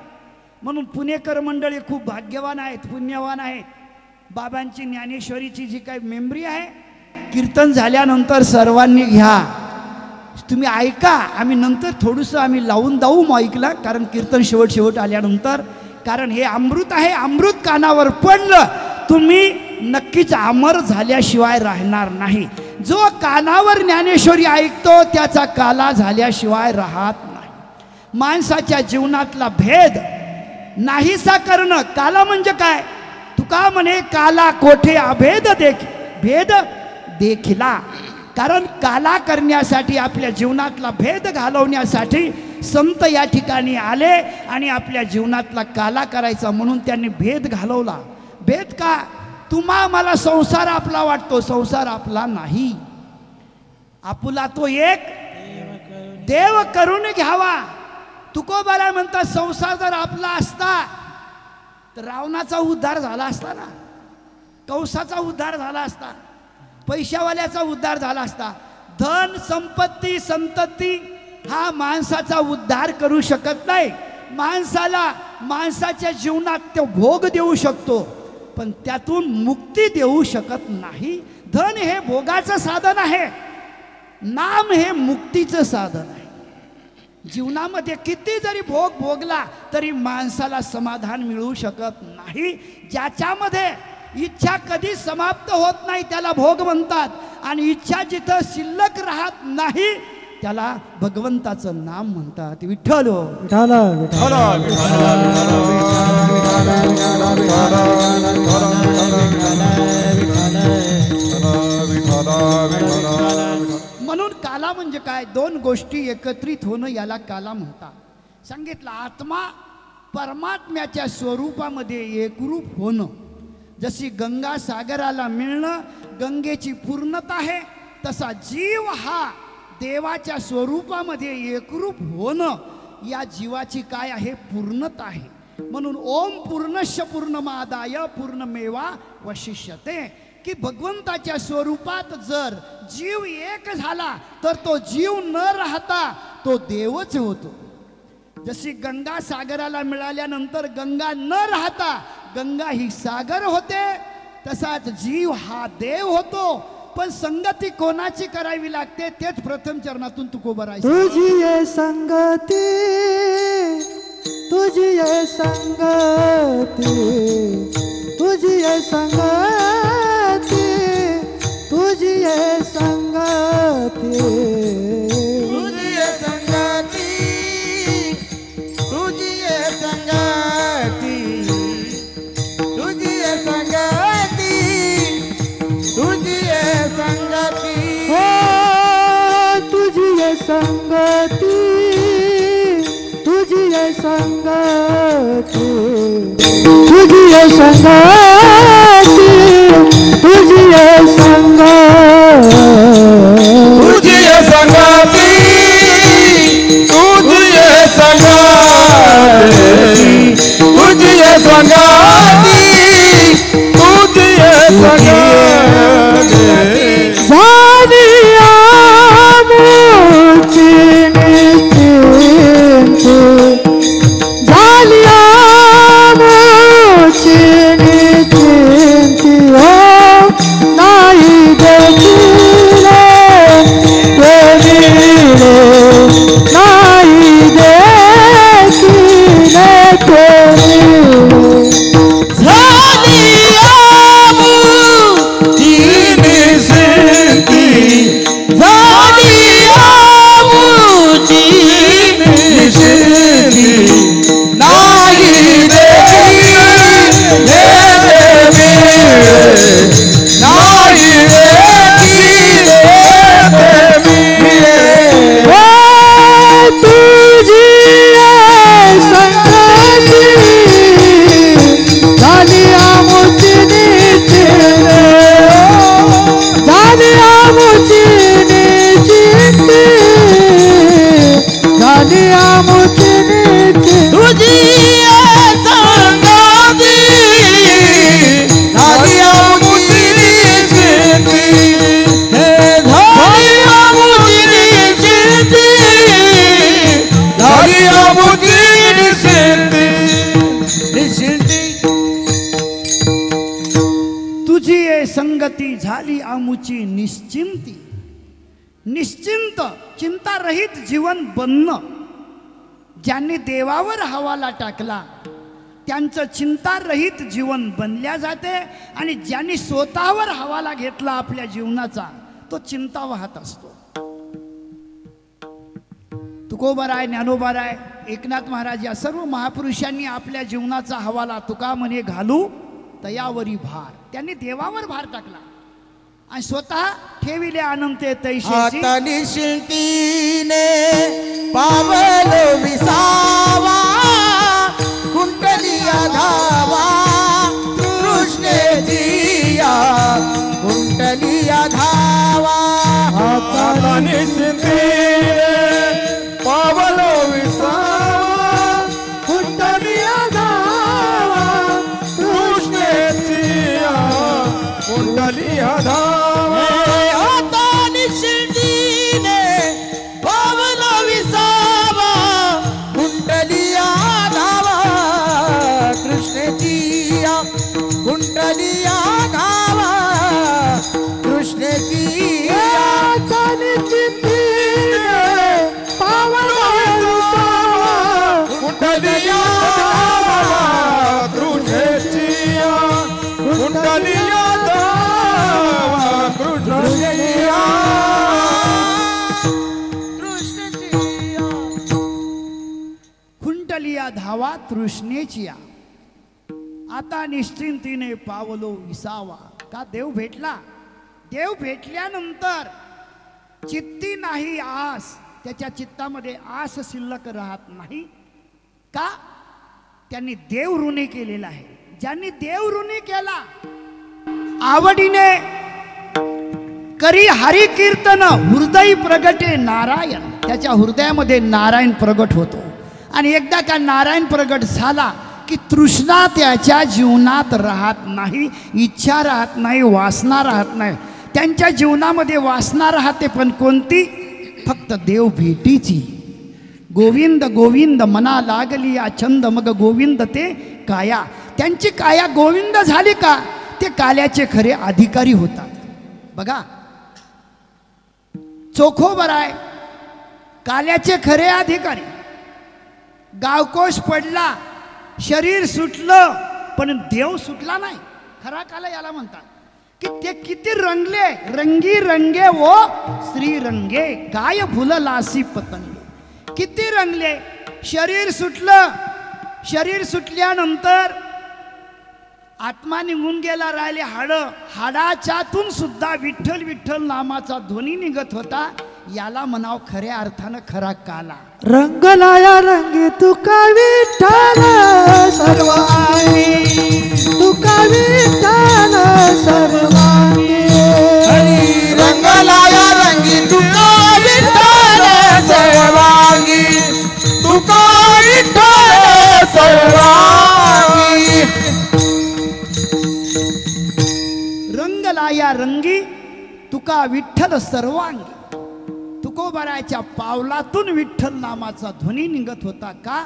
म्हणून पुणेकर मंडळी खूप भाग्यवान आहेत, पुण्यवान आहेत. बाबांची ज्ञानेश्वरीची जी काही मेमरी आहे, कीर्तन झाल्यानंतर सर्वांनी घ्या. तुम्ही ऐका, आम्ही नंतर थोडंसं आम्ही लावून दाऊ ऐकला, कारण कीर्तन शेवट आल्यानंतर. कारण हे अमृत आहे. अमृत कानावर पडलं तुम्ही नक्कीच अमर झाल्याशिवाय राहणार नाही. जो कानावर ज्ञानेश्वरी ऐकतो त्याचा काला झाल्याशिवाय राहत नाही. माणसाच्या जीवनातला भेद नाहीसा करणं. काला म्हणजे काय? तुका म्हणे काला कोठे अभेद भेद देखिला. कारण काला करण्यासाठी, आपल्या जीवनातला भेद घालवण्यासाठी संत या ठिकाणी आले आणि आपल्या जीवनातला काला करायचा म्हणून त्यांनी भेद घालवला. भेद का? तुम्हा मला संसार आपला वाटतो, संसार आपला नाही. आपुला तो एक देव करून घ्यावा. तुकोबाला म्हणतात, संसार जर आपला असता तर रावणाचा उद्धार झाला असता ना, कंसाचा उद्धार झाला असता, पैशावाल्याचा उद्धार झाला असता. धन संपत्ती संतती हा माणसाचा उद्धार करू शकत नाही. माणसाला माणसाच्या जीवनात तो भोग देऊ शकतो, पण त्यातून मुक्ती देऊ शकत नाही. धन हे भोगाचं साधन आहे, नाम हे मुक्तीचं साधन आहे. जीवनामध्ये किती जरी भोग भोगला तरी माणसाला समाधान मिळू शकत नाही. ज्याच्यामध्ये इच्छा कधी समाप्त होत नाही त्याला भोग म्हणतात, आणि इच्छा जिथं शिल्लक राहत नाही त्याला भगवंताचं नाम म्हणतात. विठ्ठल विठ्ठल म्हणून काला म्हणजे काय? 2 गोष्टी एकत्रित होणं याला काला म्हणतात. सांगितलं, आत्मा परमात्म्याच्या स्वरूपामध्ये एकरूप होणं. जशी गंगा सागराला मिळणं गंगेची पूर्णता आहे, तसा जीव हा देवाच्या स्वरूपामध्ये एकरूप होणं या जीवाची काय आहे? पूर्णता आहे. म्हणून ओम पूर्णस्य पूर्णमादाय पूर्णमेवा वशिष्यते, की भगवंताच्या स्वरूपात जर जीव एक झाला तर तो जीव न राहता तो देवच होतो. जशी गंगा सागराला मिळाल्यानंतर गंगा न राहता गंगा ही सागर होते, तसाच जीव हा देव होतो. पण संगती कोणाची करावी लागते तेच प्रथम चरणातून तुकोबारायचं. तुझी ये संगती, तुझी ये संगती, तुझी ये संगती, तुझी ये संगती, तुझी ये संगती, तुझी ये संगती, तुझी ये संगती, तुझी ये संगती, हो तुझी ये संगती, तुझी ये संगती, तुझी ये संगती, तुझी ये संगती, तुझी ये संगती, तुझी ये संगती, तुझी ये संगती, तुझी ये संगती, जानिया मुझी निश्चिंत, जानिया मुझी निश्चिंत, हो नाही देखिले तेरी संगती झाली आमुची निश्चिंती. निश्चिंत चिंतारहित जीवन बनणं. ज्यांनी देवावर हवाला टाकला त्यांचं चिंतारहित जीवन बनल्या जाते, आणि ज्यांनी स्वतःवर हवाला घेतला आपल्या जीवनाचा तो चिंता वाहत असतो. तुकोबाराय, ज्ञानोबाराय, एकनाथ महाराज या सर्व महापुरुषांनी आपल्या जीवनाचा हवाला तुका म्हणे घालू तयावरी भार. त्यांनी देवावर भार टाकला आणि स्वतः ठेविले अनंते तैशी. आता निशिंतीने पावलो विसावा, कुंडलिया धावा कृष्णेजिया, कुंडलिया धावा. आता निशिंतीने पावलो विसावा, कुंडलिया धावा कृष्णेजिया, कुंडलिया धावा. आता निशिंतीने पावलो विसावा, कुंडलिया धावा कृष्णेजिया, कुंडलिया धावा कृष्णेजिया. कुंडलिया धावा कृष्णेजिया, कुंडलिया धावा कृष्णेजिया. कुंडलिया धावा तृष्णेची या. आता निश्चिंतीने पावलो विसावा. का देव भेटला. देव भेटल्यानंतर चित्ती नाही आस. त्याच्या चित्तामध्ये आस शिल्लक राहत नाही. का? त्यांनी देव ऋणी केलेला आहे. ज्यांनी देव ऋणी केला आवडीने करी हरी कीर्तन, हृदय प्रगटे नारायण. त्याच्या हृदयामध्ये नारायण प्रगट होतो, आणि एकदा का नारायण प्रगट झाला की तृष्णा त्याच्या जीवनात राहत नाही, इच्छा राहत नाही, वासना राहत नाही. त्यांच्या जीवनामध्ये वासना राहते, पण कोणती? फक्त देव भेटीची. गोविंद गोविंद मना लागली या छंद, मग गोविंद ते काया. त्यांची काया गोविंद झाली का ते काल्याचे खरे अधिकारी होतात. बघा, चोखोबराय काल्याचे खरे अधिकारी. गावकोश पडला, शरीर सुटलं, पण देव सुटला नाही. खरा काला याला म्हणतात की ते किती रंगले. रंगी रंगे वो श्री रंगे, काय फुललासी पतंगे. किती रंगले. शरीर सुटलं. शरीर सुटल्यानंतर आत्मा निघून गेला, राहिले हाड. हाडाच्यातून सुद्धा विठ्ठल विठ्ठल नामाचा ध्वनी निघत होता. याला म्हणाव खऱ्या अर्थानं खरा काला. रंगलाया रंगी तुका विठ्ठल सर्वांगी, तुका विठ्ठल सर्वांगी. हरी रंगलाया रंगी तुका विठ्ठल सर्वांगी, तुका विठ्ठल सर्वांगी. रंगलाया रंगी तुका विठ्ठल सर्वांगी. तुकोबारायच्या पावलातून विठ्ठल नामाचा ध्वनी निघत होता. का?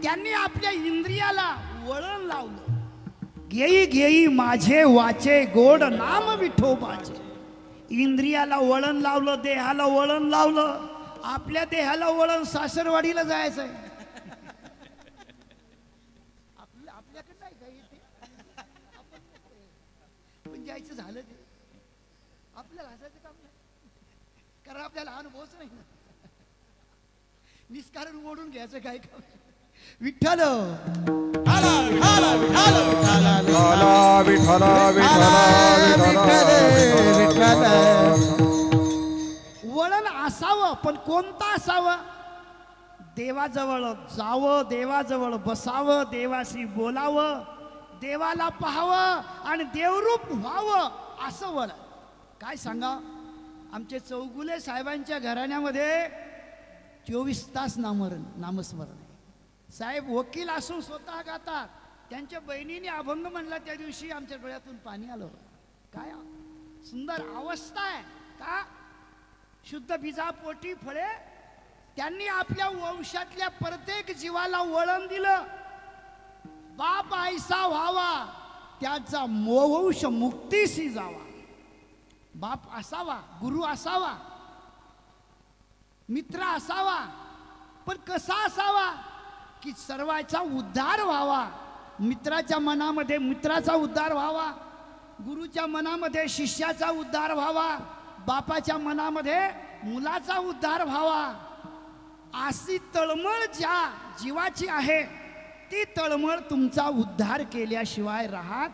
त्यांनी आपल्या इंद्रियाला वळण लावलं. घेई घेई माझे वाचे गोड नाम विठोबाचे. इंद्रियाला वळण लावलं, देहाला वळण लावलं. आपल्या देहाला वळण सासरवाडीला जायचंय. आपल्याकडे नाही का इथे? पण जायचं झालं ते आपल्याला हसायचं काम नाही, कारण आपल्याला अनुभवच नाही ना. निष्कारण मोडून घ्यायचं काय काम. विठ्ठल विठाला विठाला विठाला. वळण असावं, पण कोणतं असावं? देवाजवळ जावं, देवाजवळ बसावं, देवाशी बोलावं, देवाला पाहावं आणि देवरूप व्हावं, असं वळण. काय सांगा, आमचे चौगुले साहेबांच्या घराण्यामध्ये 24 तास नामस्मरण आहे. साहेब वकील असून स्वतः गातात. त्यांच्या बहिणीने अभंग म्हणला त्या दिवशी आमच्या डोळ्यातून पाणी आलं. काय सुंदर अवस्था आहे. का? शुद्ध बीजापोटी फळे. त्यांनी आपल्या वंशातल्या प्रत्येक जीवाला वळण दिलं. बाप ऐसा व्हावा, त्याचा मोहवंश मुक्तीसी जावा. बाप असावा, गुरु असावा, मित्र असावा, पण कसा असावा की सर्वांचा उद्धार व्हावा. मित्राच्या मनामध्ये मित्राचा उद्धार व्हावा, गुरुच्या मनामध्ये शिष्याचा उद्धार व्हावा, बापाच्या मनामध्ये मुलाचा उद्धार व्हावा. अशी तळमळ ज्या जीवाची आहे ती तळमळ तुमचा उद्धार केल्याशिवाय राहत.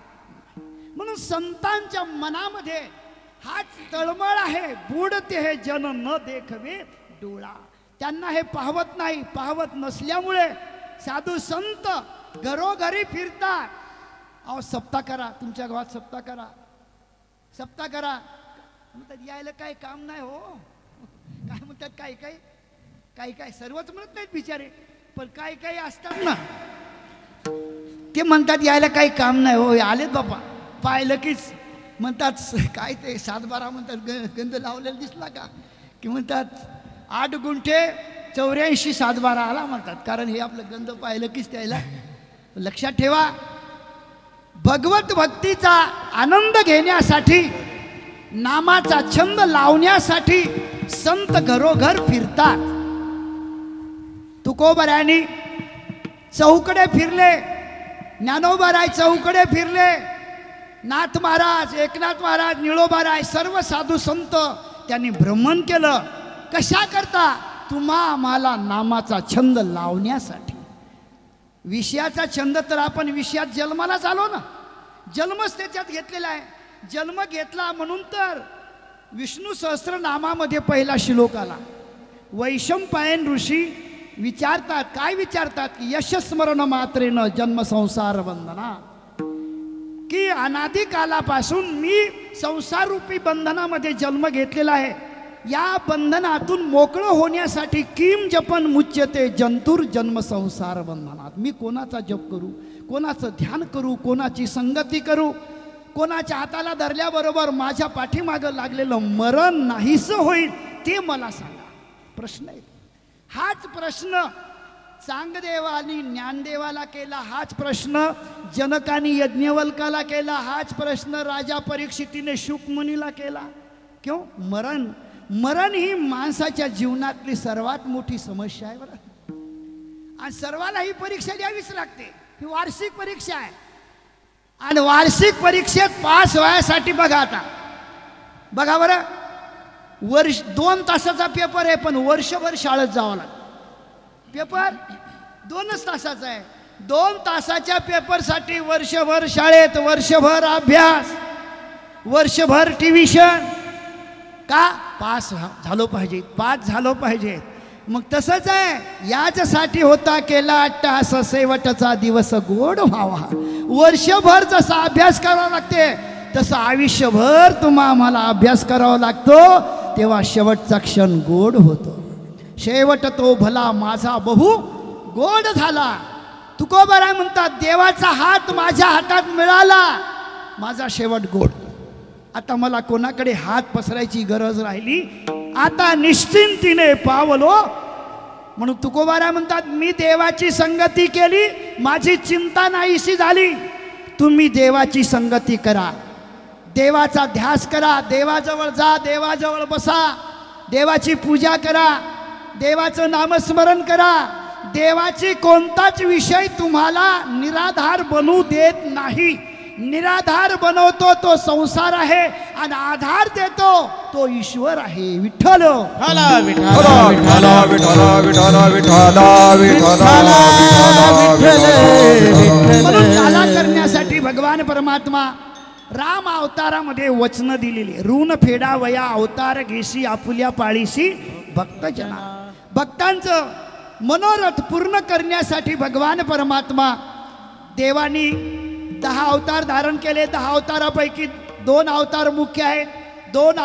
म्हणून संतांच्या मनामध्ये हाच तळमळ आहे. बुडते हे जन न देखवे डोळा. त्यांना हे पाहवत नाही. पाहवत नसल्यामुळे साधू संत घरोघरी फिरतात. अहो सप्ताह करा, तुमच्या गावात सप्ताह करा, सप्ताह करा म्हणतात. यायला काही काम नाही हो. काय म्हणतात काही काही काही काय सर्वच म्हणत नाहीत बिचारे, पण काही काही असतात ना ते म्हणतात यायला काही काम नाही हो. आलेत बाबा, पाहिलं कीच म्हणतात काय ते 7-12 म्हणतात गंध लावलेला दिसला का की म्हणतात 8 गुंठे 84 7-12 आला म्हणतात. कारण हे आपलं गंध पाहिलं कीच त्याला. लक्षात ठेवा, भगवत भक्तीचा आनंद घेण्यासाठी, नामाचा छंद लावण्यासाठी संत घरोघर फिरतात. तुकोबरायांनी चौकडे फिरले, ज्ञानोबाराय चौकडे फिरले, नाथ महाराज, एकनाथ महाराज, निळोबाराय, सर्व साधू संत त्यांनी भ्रमण केलं. कशा करता? तुम्हा आम्हाला नामाचा छंद लावण्यासाठी. विषयाचा छंद तर आपण विषयात जन्मालाच आलो ना, जन्मच त्याच्यात घेतलेला आहे. जन्म घेतला म्हणून तर विष्णू सहस्त्रनामामध्ये पहिला श्लोक आला. वैशंपायन ऋषी विचारतात, काय विचारतात की यशस्मरण मात्रेनं जन्म संसार बंधना, की अनादी कालापासून मी संसार रूपी बंधनामध्ये जन्म घेतलेला आहे. या बंधनातून मोकळं होण्यासाठी किम जपन मुच्यते जंतुर जन्म संसार बंधनात. मी कोणाचा जप करू, कोणाचं ध्यान करू, कोणाची संगती करू, कोणाच्या हाताला धरल्याबरोबर माझ्या पाठीमागं लागलेलं मरण नाहीसं होईल ते मला सांगा. प्रश्न आहे. हाच प्रश्न चांगदेवानी ज्ञानदेवाला केला, हाच प्रश्न जनकानी यज्ञवल्काला केला, हाच प्रश्न राजा परीक्षितीने शुकमुनीला केला. क्यों? मरण. मरण ही माणसाच्या जीवनातली सर्वात मोठी समस्या आहे बरं. आणि सर्वाला ही परीक्षा द्यावीच लागते. ही वार्षिक परीक्षा आहे. आणि वार्षिक परीक्षेत पास व्हायसाठी बघा, आता बघा बरं, 2 तासाचा पेपर आहे, पण वर्षभर शाळेत जावं लागतं. पेपर 2च तासाचा आहे. 2 तासाच्या पेपरसाठी वर्षभर शाळेत, वर्षभर अभ्यास, वर्षभर ट्युशन. का? पास झालो पाहिजे, पास झालो पाहिजे. मग तसंच आहे, याच्यासाठी होता केला अट्टहास शेवटचा दिवस गोड व्हावा. वर्षभर जसा अभ्यास करावा लागते तसं आयुष्यभर आम्हाला अभ्यास करावा लागतो, तेव्हा शेवटचा क्षण गोड होतो. शेवट तो भला माझा बहु गोड झाला. तुकोबाराय म्हणतात, देवाचा हात माझ्या हातात मिळाला, माझा शेवट गोड. आता मला कोणाकडे हात पसरायची गरज राहिली, आता निश्चिंतीने पावलो. म्हणून तुकोबाराय म्हणतात, मी देवाची संगती केली, माझी चिंता नाहीशी झाली. तुम्ही देवाची संगती करा, देवाचा ध्यास करा, देवाजवळ जा, देवाजवळ बसा, देवाची पूजा करा, देवाचं नामस्मरण करा. देवाची कोणताच विषय तुम्हाला निराधार बनवू देत नाही. निराधार बनवतो तो संसार आहे, आणि आधार देतो तो ईश्वर आहे. विठ्ठल म्हणून त्याला करण्यासाठी भगवान परमात्मा राम अवतारामध्ये वचन दिलेली. ऋण फेडा वया अवतार घेशी आपुल्या पाळीशी भक्तजना. भक्तांचं मनोरथ पूर्ण करण्यासाठी भगवान परमात्मा देवानी 10 अवतार धारण केले. 10 अवतारापैकी 2 अवतार मुख्य आहेत. 2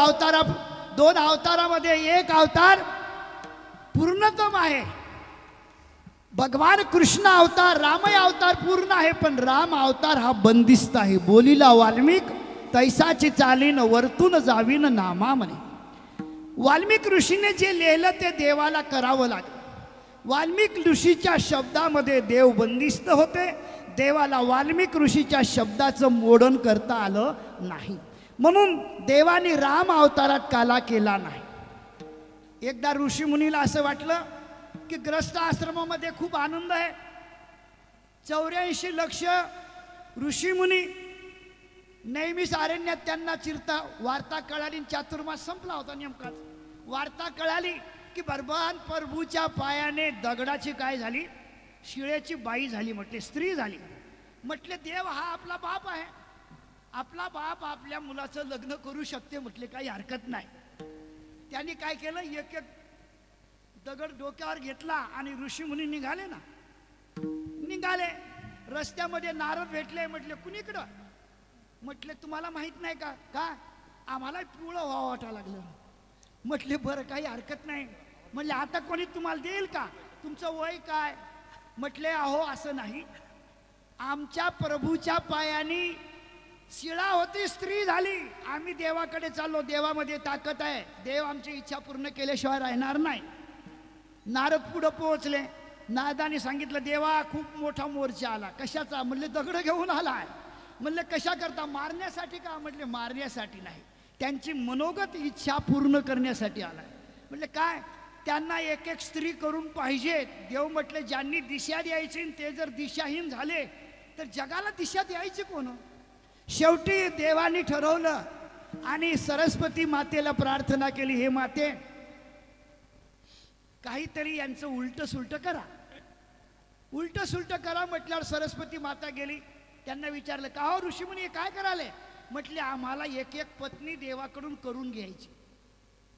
अवतारामध्ये एक अवतार पूर्णतम आहे. भगवान कृष्ण अवतार, रामय अवतार पूर्ण आहे, पण राम अवतार हा बंदिस्त आहे. बोलीला वाल्मिक तैसाची चालीन वरतून जावीन नामा म्हणे. वाल्मिक ऋषीने जे लिहिलं ते देवाला करावं लागलं. वाल्मिक ऋषीच्या शब्दामध्ये देव बंदिस्त होते. देवाला वाल्मिक ऋषीच्या शब्दाचं मोडन करता आलं नाही. म्हणून देवाने राम अवतारात काला केला नाही. एकदा ऋषीमुनीला असं वाटलं की ग्रस्त आश्रमामध्ये खूप आनंद आहे. 84 लक्ष ऋषीमुनी नेहमीच अरण्यात त्यांना चिरता वार्ता कळाली. चातुर्मास संपला होता नेमकाच. वार्ता कळाली की भगवान प्रभूच्या पायाने दगडाची काय झाली, शिळेची बाई झाली. म्हटले स्त्री झाली. म्हटले देव हा आपला बाप आहे, आपला बाप आपल्या मुलाचं लग्न करू शकते. म्हटले काही हरकत नाही. त्यांनी काय केलं, एक एक दगड डोक्यावर घेतला आणि ऋषीमुनी निघाले ना. निघाले रस्त्यामध्ये नारद भेटले. म्हटले कुणीकडं. म्हटले तुम्हाला माहित नाही का. का आम्हाला पिवळं व्हावं वाटा लागलं. म्हटले बरं काही हरकत नाही. म्हटले आता कोणी तुम्हाला देईल का, तुमचं वय काय. म्हटले अहो असं नाही, आमच्या प्रभूच्या पायाने शिळा होती, स्त्री झाली. आम्ही देवाकडे चाललो, देवामध्ये ताकद आहे, देव आमची इच्छा पूर्ण केल्याशिवाय राहणार नाही. नारद पुढं पोहोचले. नारदाने सांगितलं देवा खूप मोठा मोर्चा आला. कशाचा. म्हणले दगड घेऊन आलाय. म्हणले कशा करता, मारण्यासाठी का. म्हटले मारण्यासाठी नाही, त्यांची मनोगत इच्छा पूर्ण करण्यासाठी आलाय. म्हटले काय. त्यांना एक एक स्त्री करून पाहिजे. देव म्हटले ज्यांनी दिशा द्यायची ते जर दिशाहीन झाले तर जगाला दिशा द्यायची कोण. शेवटी देवानी ठरवलं आणि सरस्वती मातेला प्रार्थना केली, हे माते काहीतरी यांचं उलट सुलट करा. उलट सुलट करा म्हटल्यावर सरस्वती माता गेली. त्यांना विचारलं का हो ऋषीमुनी काय कराले. म्हटले आम्हाला एक एक पत्नी देवाकडून करून घ्यायची.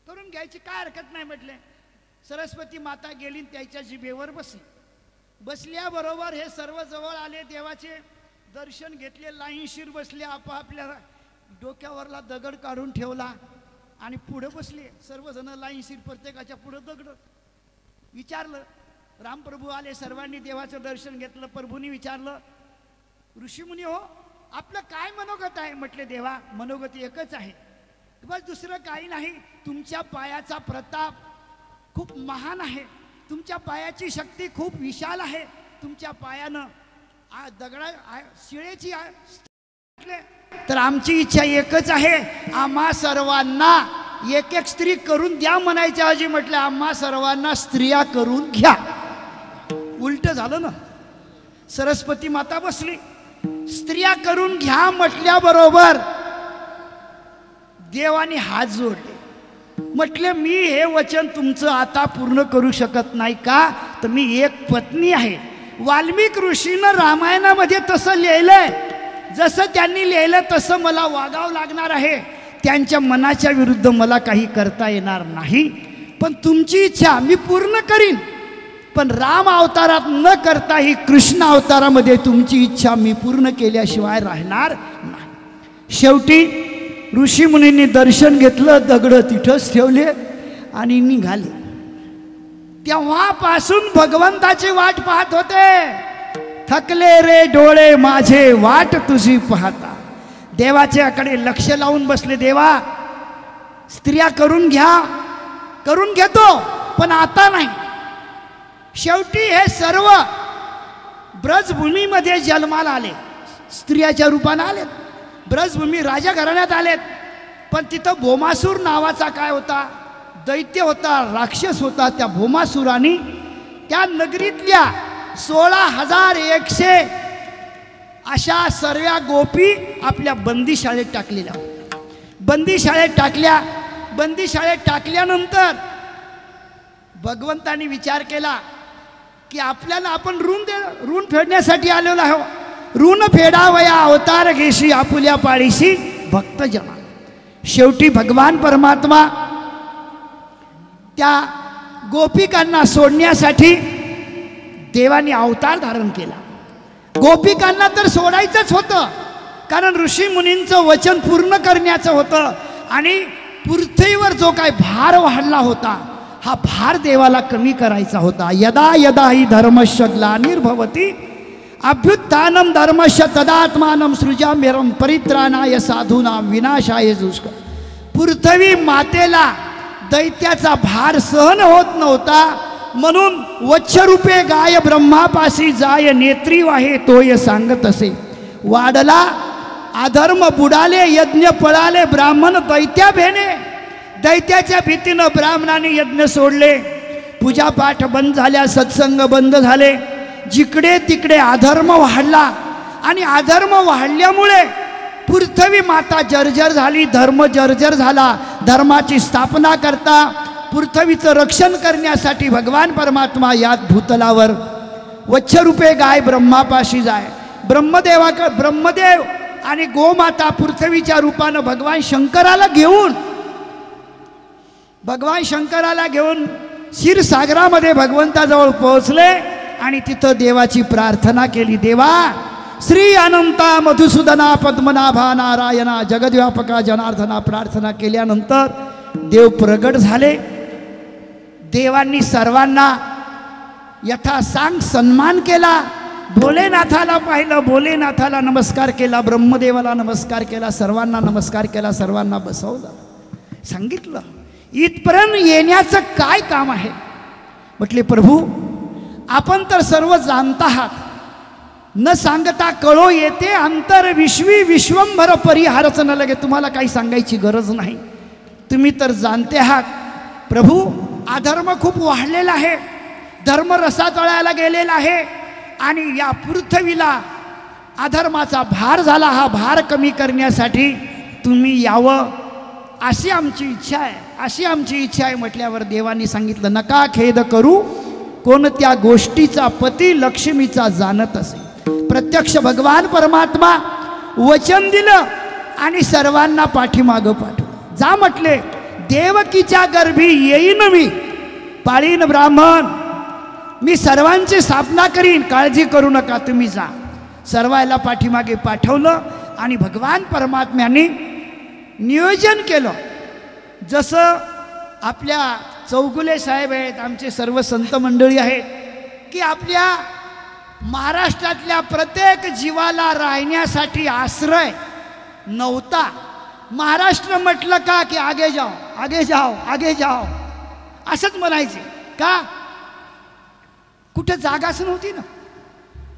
करून घ्यायची काय हरकत नाही. म्हटले सरस्वती माता गेली, त्याच्या जिभेवर बसली. बसल्याबरोबर हे सर्व जवळ आले. देवाचे दर्शन घेतले, लाईनशीर बसले. आपापल्या डोक्यावरला दगड काढून ठेवला आणि पुढे बसले. सर्वजण लाईनशीर, प्रत्येकाच्या पुढे दगड. विचारलं, रामप्रभू आले, सर्वांनी देवाचं दर्शन घेतलं. प्रभूंनी विचारलं ऋषीमुनी हो आपलं काय मनोगत आहे. म्हटले देवा मनोगत एकच आहे, बस दुसरं काही नाही. तुमच्या पायाचा प्रताप खूप महान आहे, तुमच्या पायाची शक्ती खूप विशाल आहे. तुमच्या पायानं दगडा शिळेची तर आमची इच्छा एकच आहे, आम्हा सर्वांना एक एक स्त्री करून द्या म्हणायच्या ऐवजी म्हटलं आम्हा सर्वांना स्त्रिया करून घ्या. उलट झालं ना. सरस्वती माता बसली. स्त्रिया करून घ्या म्हटल्याबरोबर देवाने हात जोडले. म्हटले मी हे वचन तुमचं आता पूर्ण करू शकत नाही का, तर मी एक पत्नी आहे. वाल्मिक ऋषीनं रामायणामध्ये तसं लिहिलंय, जसं त्यांनी लिहिलं तसं मला वागावं लागणार आहे. त्यांच्या मनाच्या विरुद्ध मला काही करता येणार नाही. पण तुमची इच्छा मी पूर्ण करीन, पण राम अवतारात न करता ही कृष्ण अवतारामध्ये तुमची इच्छा मी पूर्ण केल्याशिवाय राहणार नाही. शेवटी ऋषी मुनींनी दर्शन घेतलं, दगड तिथंच ठेवले आणि निघाले. तेव्हापासून भगवंताची वाट पाहत होते. थकले रे डोळे माझे वाट तुझी पाहता. देवाच्याकडे लक्ष लावून बसले. देवा स्त्रिया करून घ्या. करून घेतो पण आता नाही. शेवटी हे सर्व ब्रजभूमीमध्ये जन्माला आले, स्त्रियाच्या रूपाने आलेत. ब्रजभूमी राजा घराण्यात आलेत. पण तिथं भोमासूर नावाचा काय होता, दैत्य होता, राक्षस होता. त्या भोमासुराने त्या नगरीतल्या 16,100 अशा सर्व गोपी आपल्या बंदीशाळेत टाकलेल्या होत्या. बंदीशाळेत टाकल्या. बंदीशाळेत टाकल्यानंतर भगवंतानी विचार केला की आपल्याला आपण ऋण फेडण्यासाठी आलेलो आहो. ऋण फेडावया अवतार घेशी आपुल्या पाळीशी भक्त जना. शेवटी भगवान परमात्मा त्या गोपिकांना सोडण्यासाठी देवाने अवतार धारण केला. गोपिकांना तर सोडायचंच होतं, कारण ऋषी मुनींचं वचन पूर्ण करण्याचं होतं. आणि पृथ्वीवर जो काय भार वाढला होता, हा भार देवाला कमी करायचा होता. यदा यदा ही धर्मस्य ग्लानिर्भवति अभ्युत्थानं धर्मस्य तदात्मानं सृजाम्यहं परित्राणाय साधूनां विनाशाय दुष्कर. पृथ्वी मातेला दैत्याचा भार सहन होत नव्हता. म्हणून वच्छरूपे गाय ब्रह्मापाशी जाय, नेत्री वाहे तोय सांगत असे. वाढला अधर्म बुडाले, यज्ञ पळाले, ब्राह्मण दैत्या भेने. दैत्याच्या भीतीनं ब्राह्मणाने यज्ञ सोडले, पूजापाठ बंद झाल्या, सत्संग बंद झाले. जिकडे तिकडे अधर्म वाढला आणि अधर्म वाढल्यामुळे पृथ्वी माता जर्जर झाली, धर्म जर्जर झाला. धर्माची स्थापना करता, पृथ्वीचं रक्षण करण्यासाठी भगवान परमात्मा या भूतलावर वच्छरूपे गाय ब्रह्मापाशी जाय. ब्रह्मदेव आणि गोमाता पृथ्वीच्या रूपानं भगवान शंकराला घेऊन क्षीरसागरामध्ये भगवंताजवळ पोहोचले आणि तिथं देवाची प्रार्थना केली. देवा, श्री अनंता मधुसूदना पद्मनाभा नारायणा जगद्व्यापका जनार्दना प्रार्थना केल्यानंतर देव प्रगट झाले. देवांनी सर्वांना यथासांग सन्मान केला. भोलेनाथाला पाहिलं, भोलेनाथाला नमस्कार केला, ब्रह्मदेवाला नमस्कार केला, सर्वांना नमस्कार केला, सर्वांना बसवलं. सांगितलं इथपर्यंत येण्याचं काय काम आहे. म्हटले प्रभू, आपण तर सर्व जाणत आहात, न सांगता कळो येते अंतर विश्वी विश्वंभर परिहारच न लगे. तुम्हाला काही सांगायची गरज नाही, तुम्ही तर जाणते आहात. प्रभू, अधर्म खूप वाढलेला आहे, धर्म रसातळायला गेलेला आहे आणि या पृथ्वीला अधर्माचा भार झाला. हा भार कमी करण्यासाठी तुम्ही यावं अशी आमची इच्छा आहे, अशी आमची इच्छा आहे. म्हटल्यावर देवांनी सांगितलं, नका खेद करू, कोणत्या गोष्टीचा पती लक्ष्मीचा जाणत असे. प्रत्यक्ष भगवान परमात्मा वचन दिलं आणि सर्वांना पाठीमागं पाठवलं. जा म्हटले, देवकीच्या गर्भी येईन मी, पाळीन ब्राह्मण, मी सर्वांची स्थापना करीन, काळजी करू नका, तुम्ही जा. सर्वांना पाठीमागे पाठवलं आणि भगवान परमात्म्याने नियोजन केलं. जसं आपल्या चौगुले साहेब आहेत, आमचे सर्व संत मंडळी आहेत, की आपल्या महाराष्ट्रातल्या प्रत्येक जीवाला राहण्यासाठी आश्रय नव्हता. महाराष्ट्र म्हटलं का की आगे जाओ, आगे जाओ, आगे जाओ असंच म्हणायचे. का? कुठं जागाच नव्हती ना.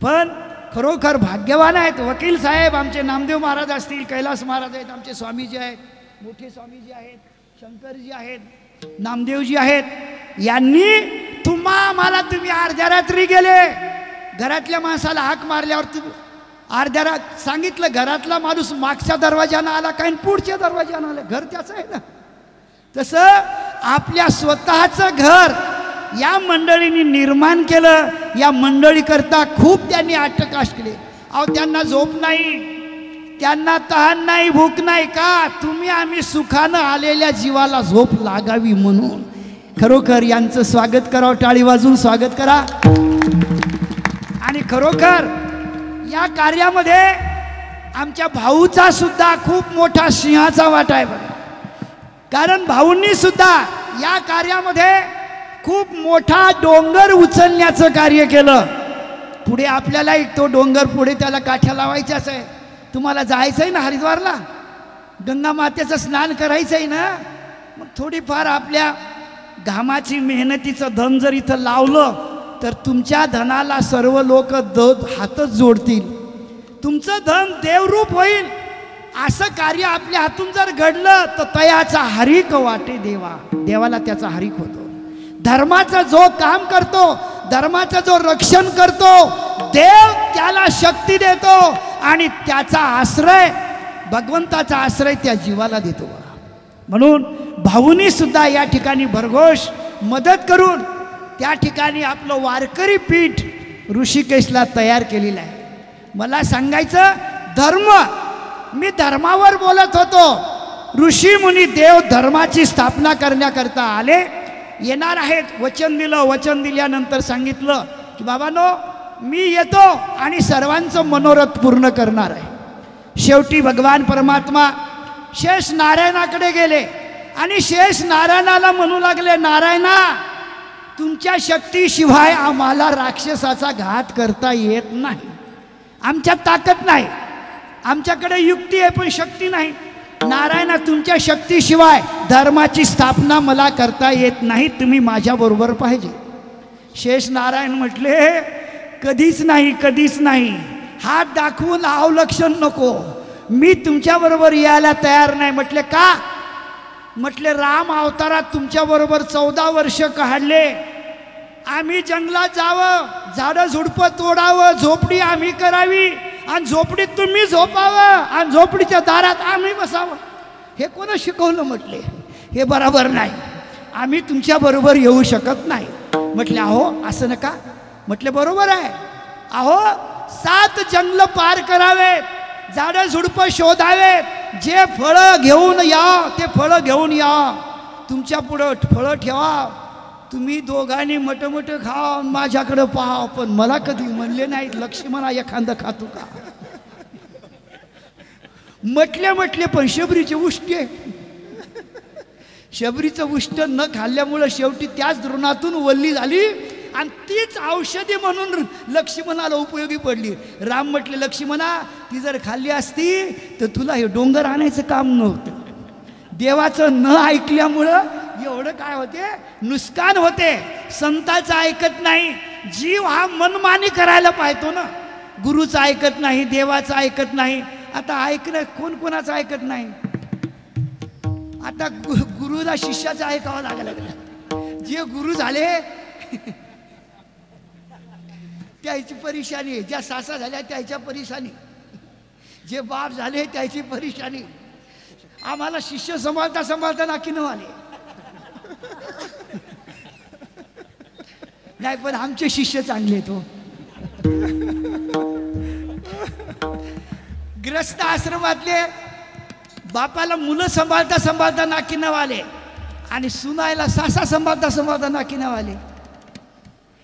पण खरोखर भाग्यवान आहेत वकील साहेब, आमचे नामदेव महाराज असतील, कैलास महाराज आहेत, आमचे स्वामीजी आहेत, मोठे स्वामीजी आहेत, शंकरजी आहेत, नामदेवजी आहेत. यांनी तुम्ही अर्ध्या रात्री गेले, घरातल्या माणसाला हाक मारल्यावर तुम्ही अर्ध्या रात सांगितलं, घरातला माणूस मागच्या दरवाजानं आला काय पुढच्या दरवाजानं आला, घर त्याचं आहे ना. तसं आपल्या स्वतःचं घर या मंडळींनी निर्माण केलं. या मंडळीकरता खूप त्यांनी अट्टकाश केले. अहो, त्यांना झोप नाही, त्यांना तहान नाही, भूक नाही. का? तुम्ही आम्ही सुखानं आलेल्या जीवाला झोप लागावी म्हणून. खरोखर यांचं स्वागत करावं, टाळी वाजून स्वागत करा. आणि खरोखर या कार्यामध्ये आमच्या भाऊचा सुद्धा खूप मोठा सिंहाचा वाटा आहे बघा. कारण भाऊंनी सुद्धा या कार्यामध्ये खूप मोठा डोंगर उचलण्याचं कार्य केलं. पुढे आपल्याला एक तो डोंगर पुढे त्याला काठ्या लावायच्याच आहे. तुम्हाला जायचं आहे ना हरिद्वारला, गंगा मातेचं स्नान करायचं आहे ना. मग थोडीफार आपल्या घामाची मेहनतीचं धन जर इथं लावलं तर तुमच्या धनाला सर्व लोक हातच जोडतील, तुमचं धन देवरूप होईल. असं कार्य आपल्या हातून जर घडलं तर तयाचा हरिक वाटे देवा, देवाला त्याचा हरिक होतो. धर्माचं जो काम करतो, धर्माचं जो रक्षण करतो, देव त्याला शक्ती देतो आणि त्याचा आश्रय, भगवंताचा आश्रय त्या जीवाला देतो. म्हणून भाऊनी सुद्धा या ठिकाणी भरघोष मदत करून त्या ठिकाणी आपलं वारकरी पीठ ऋषिकेशला तयार केलेलं आहे. मला सांगायचं, धर्म, मी धर्मावर बोलत होतो. ऋषी मुनी देव धर्माची स्थापना करण्याकरता आले, येणार आहेत. वचन दिलं, वचन दिल्यानंतर सांगितलं की बाबांनो मी येतो आणि सर्वांचं मनोरथ पूर्ण करणार आहे. शेवटी भगवान परमात्मा शेष नारायणाकडे गेले आणि शेष नारायणाला म्हणू लागले, नारायणा, तुमच्या शक्तीशिवाय आम्हाला राक्षसाचा घात करता येत नाही. आमच्यात ताकद नाही, आमच्याकडे युक्ती आहे पण शक्ती नाही. नारायणा, तुमच्या शक्तीशिवाय धर्माची स्थापना मला करता येत नाही, तुम्ही माझ्याबरोबर पाहिजे. शेष नारायण म्हटले, कधीच नाही, कधीच नाही. हात दाखवून अवलक्षण नको, मी तुमच्याबरोबर यायला तयार नाही. म्हटले का? म्हटले राम अवतारात तुमच्याबरोबर 14 वर्ष काढले. आम्ही जंगलात जावं, झाडं झुडपं तोडावं, झोपडी आम्ही करावी आणि झोपडीत तुम्ही झोपावं आणि झोपडीच्या दारात आम्ही बसावं. हे कोण शिकवलं? म्हटले हे बरोबर नाही, आम्ही तुमच्याबरोबर येऊ शकत नाही. म्हटले अहो असं नका. म्हटले बरोबर आहे. अहो 7 जंगल पार करावेत, झाडं झुडपं शोधावेत, जे फळं घेऊन या ते फळं घेऊन या, तुमच्या पुढं फळं ठेवा, तुम्ही दोघांनी मटमट खा, माझ्याकडं पहा. पण मला कधी म्हणले नाही लक्ष्मणा एखादं खातो का? म्हटले पण शबरीचे उष्ट आहे. शबरीचं उष्ट न खाल्ल्यामुळं शेवटी त्याच द्रोणातून वल्ली झाली आणि तीच औषधी म्हणून लक्ष्मणाला उपयोगी पडली. राम म्हटले लक्ष्मणा ती जर खाल्ली असती तर तुला हे डोंगर आणायचं काम नव्हतं. देवाचं न ऐकल्यामुळं एवढं काय होते, नुकसान होते. संतांचं ऐकत नाही, जीव हा मनमानी करायला पाहतो ना. गुरुचं ऐकत नाही, देवाचं ऐकत नाही. आता ऐकणं कोण कोणाचं ऐकत नाही. आता गुरुला शिष्याचं ऐकावं लागायला लागलं. जे गुरु झाले त्याची परेशानी, ज्या सासा झाल्या त्याच्या परेशानी, जे बाप झाले त्याची परेशानी. आम्हाला शिष्य सांभाळता सांभाळता नाकी न आले. नाही पण आमचे शिष्य चांगले तो. ग्रस्त आश्रमातले बापाला मुलं सांभाळता सांभाळता नाकी न आले आणि सुनायला सासा सांभाळता सांभाळता नाकी न आले.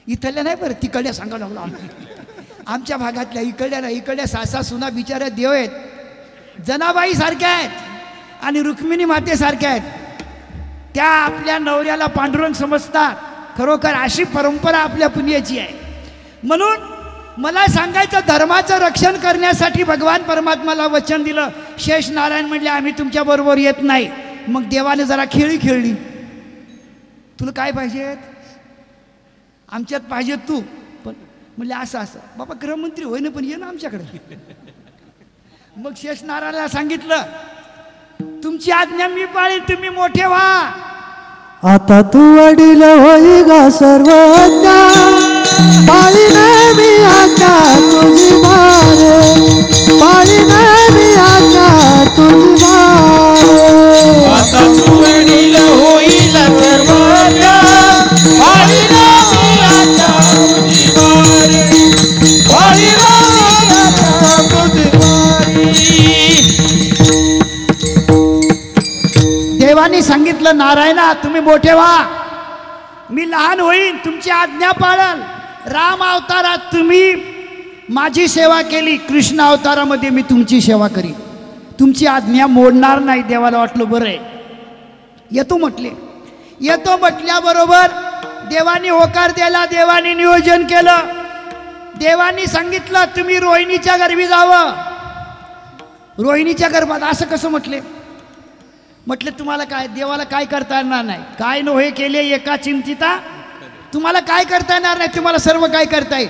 इथल्या नाही बरं, तिकडल्या सांगावं लागलो आम्ही. आमच्या भागातल्या इकडल्या सासा सुना बिचाऱ्या देव आहेत. जनाबाई सारख्या आहेत आणि रुक्मिणी मातेसारख्या आहेत. त्या आपल्या नवऱ्याला पांडुरंग समजतात. खरोखर अशी परंपरा आपल्या पुण्याची आहे. म्हणून मला सांगायचं, धर्माचं रक्षण करण्यासाठी भगवान परमात्माला वचन दिलं. शेष नारायण म्हणले आम्ही तुमच्याबरोबर येत नाही. मग देवाने जरा खेळी खेळली. तुला काय पाहिजेत? आमच्यात पाहिजे तू. पण म्हणले असं असं बाबा गृहमंत्री होय ना, पण ये ना आमच्याकडे. मग शेष नारायणाला सांगितलं तुमची आज्ञा मी पाळीन, तुम्ही मोठे व्हा. आता तू वडील होई गा सर्वज्ञ, पाळीन मी आज्ञा तुझी मारे, पाळीन मी आज्ञा तुझी मारे. आता तू वडील होईल सर्वज्ञ, पाळीन मी आज्ञा तुझी मारे, पाळीन मी आज्ञा तुझी मारे. देवानी सांगितलं नारायणा तुम्ही मोठे व्हा, मी लहान होईन, तुमची आज्ञा पाळल. राम अवतारात तुम्ही माझी सेवा केली, कृष्ण अवतारामध्ये मी तुमची सेवा करीन, तुमची आज्ञा मोडणार नाही. देवाला वाटलं बरं आहे, येतो म्हटले. येतो म्हटल्याबरोबर देवानी होकार दिला, देवानी नियोजन केलं. देवानी सांगितलं तुम्ही रोहिणीच्या गर्भी जावं. रोहिणीच्या गर्भात असं कसं म्हटले? म्हटले तुम्हाला काय, देवाला काय करता येणार नाही. काय नो हे केले एका चिंतिता, तुम्हाला काय करता येणार नाही, तुम्हाला सर्व काय करता येईल.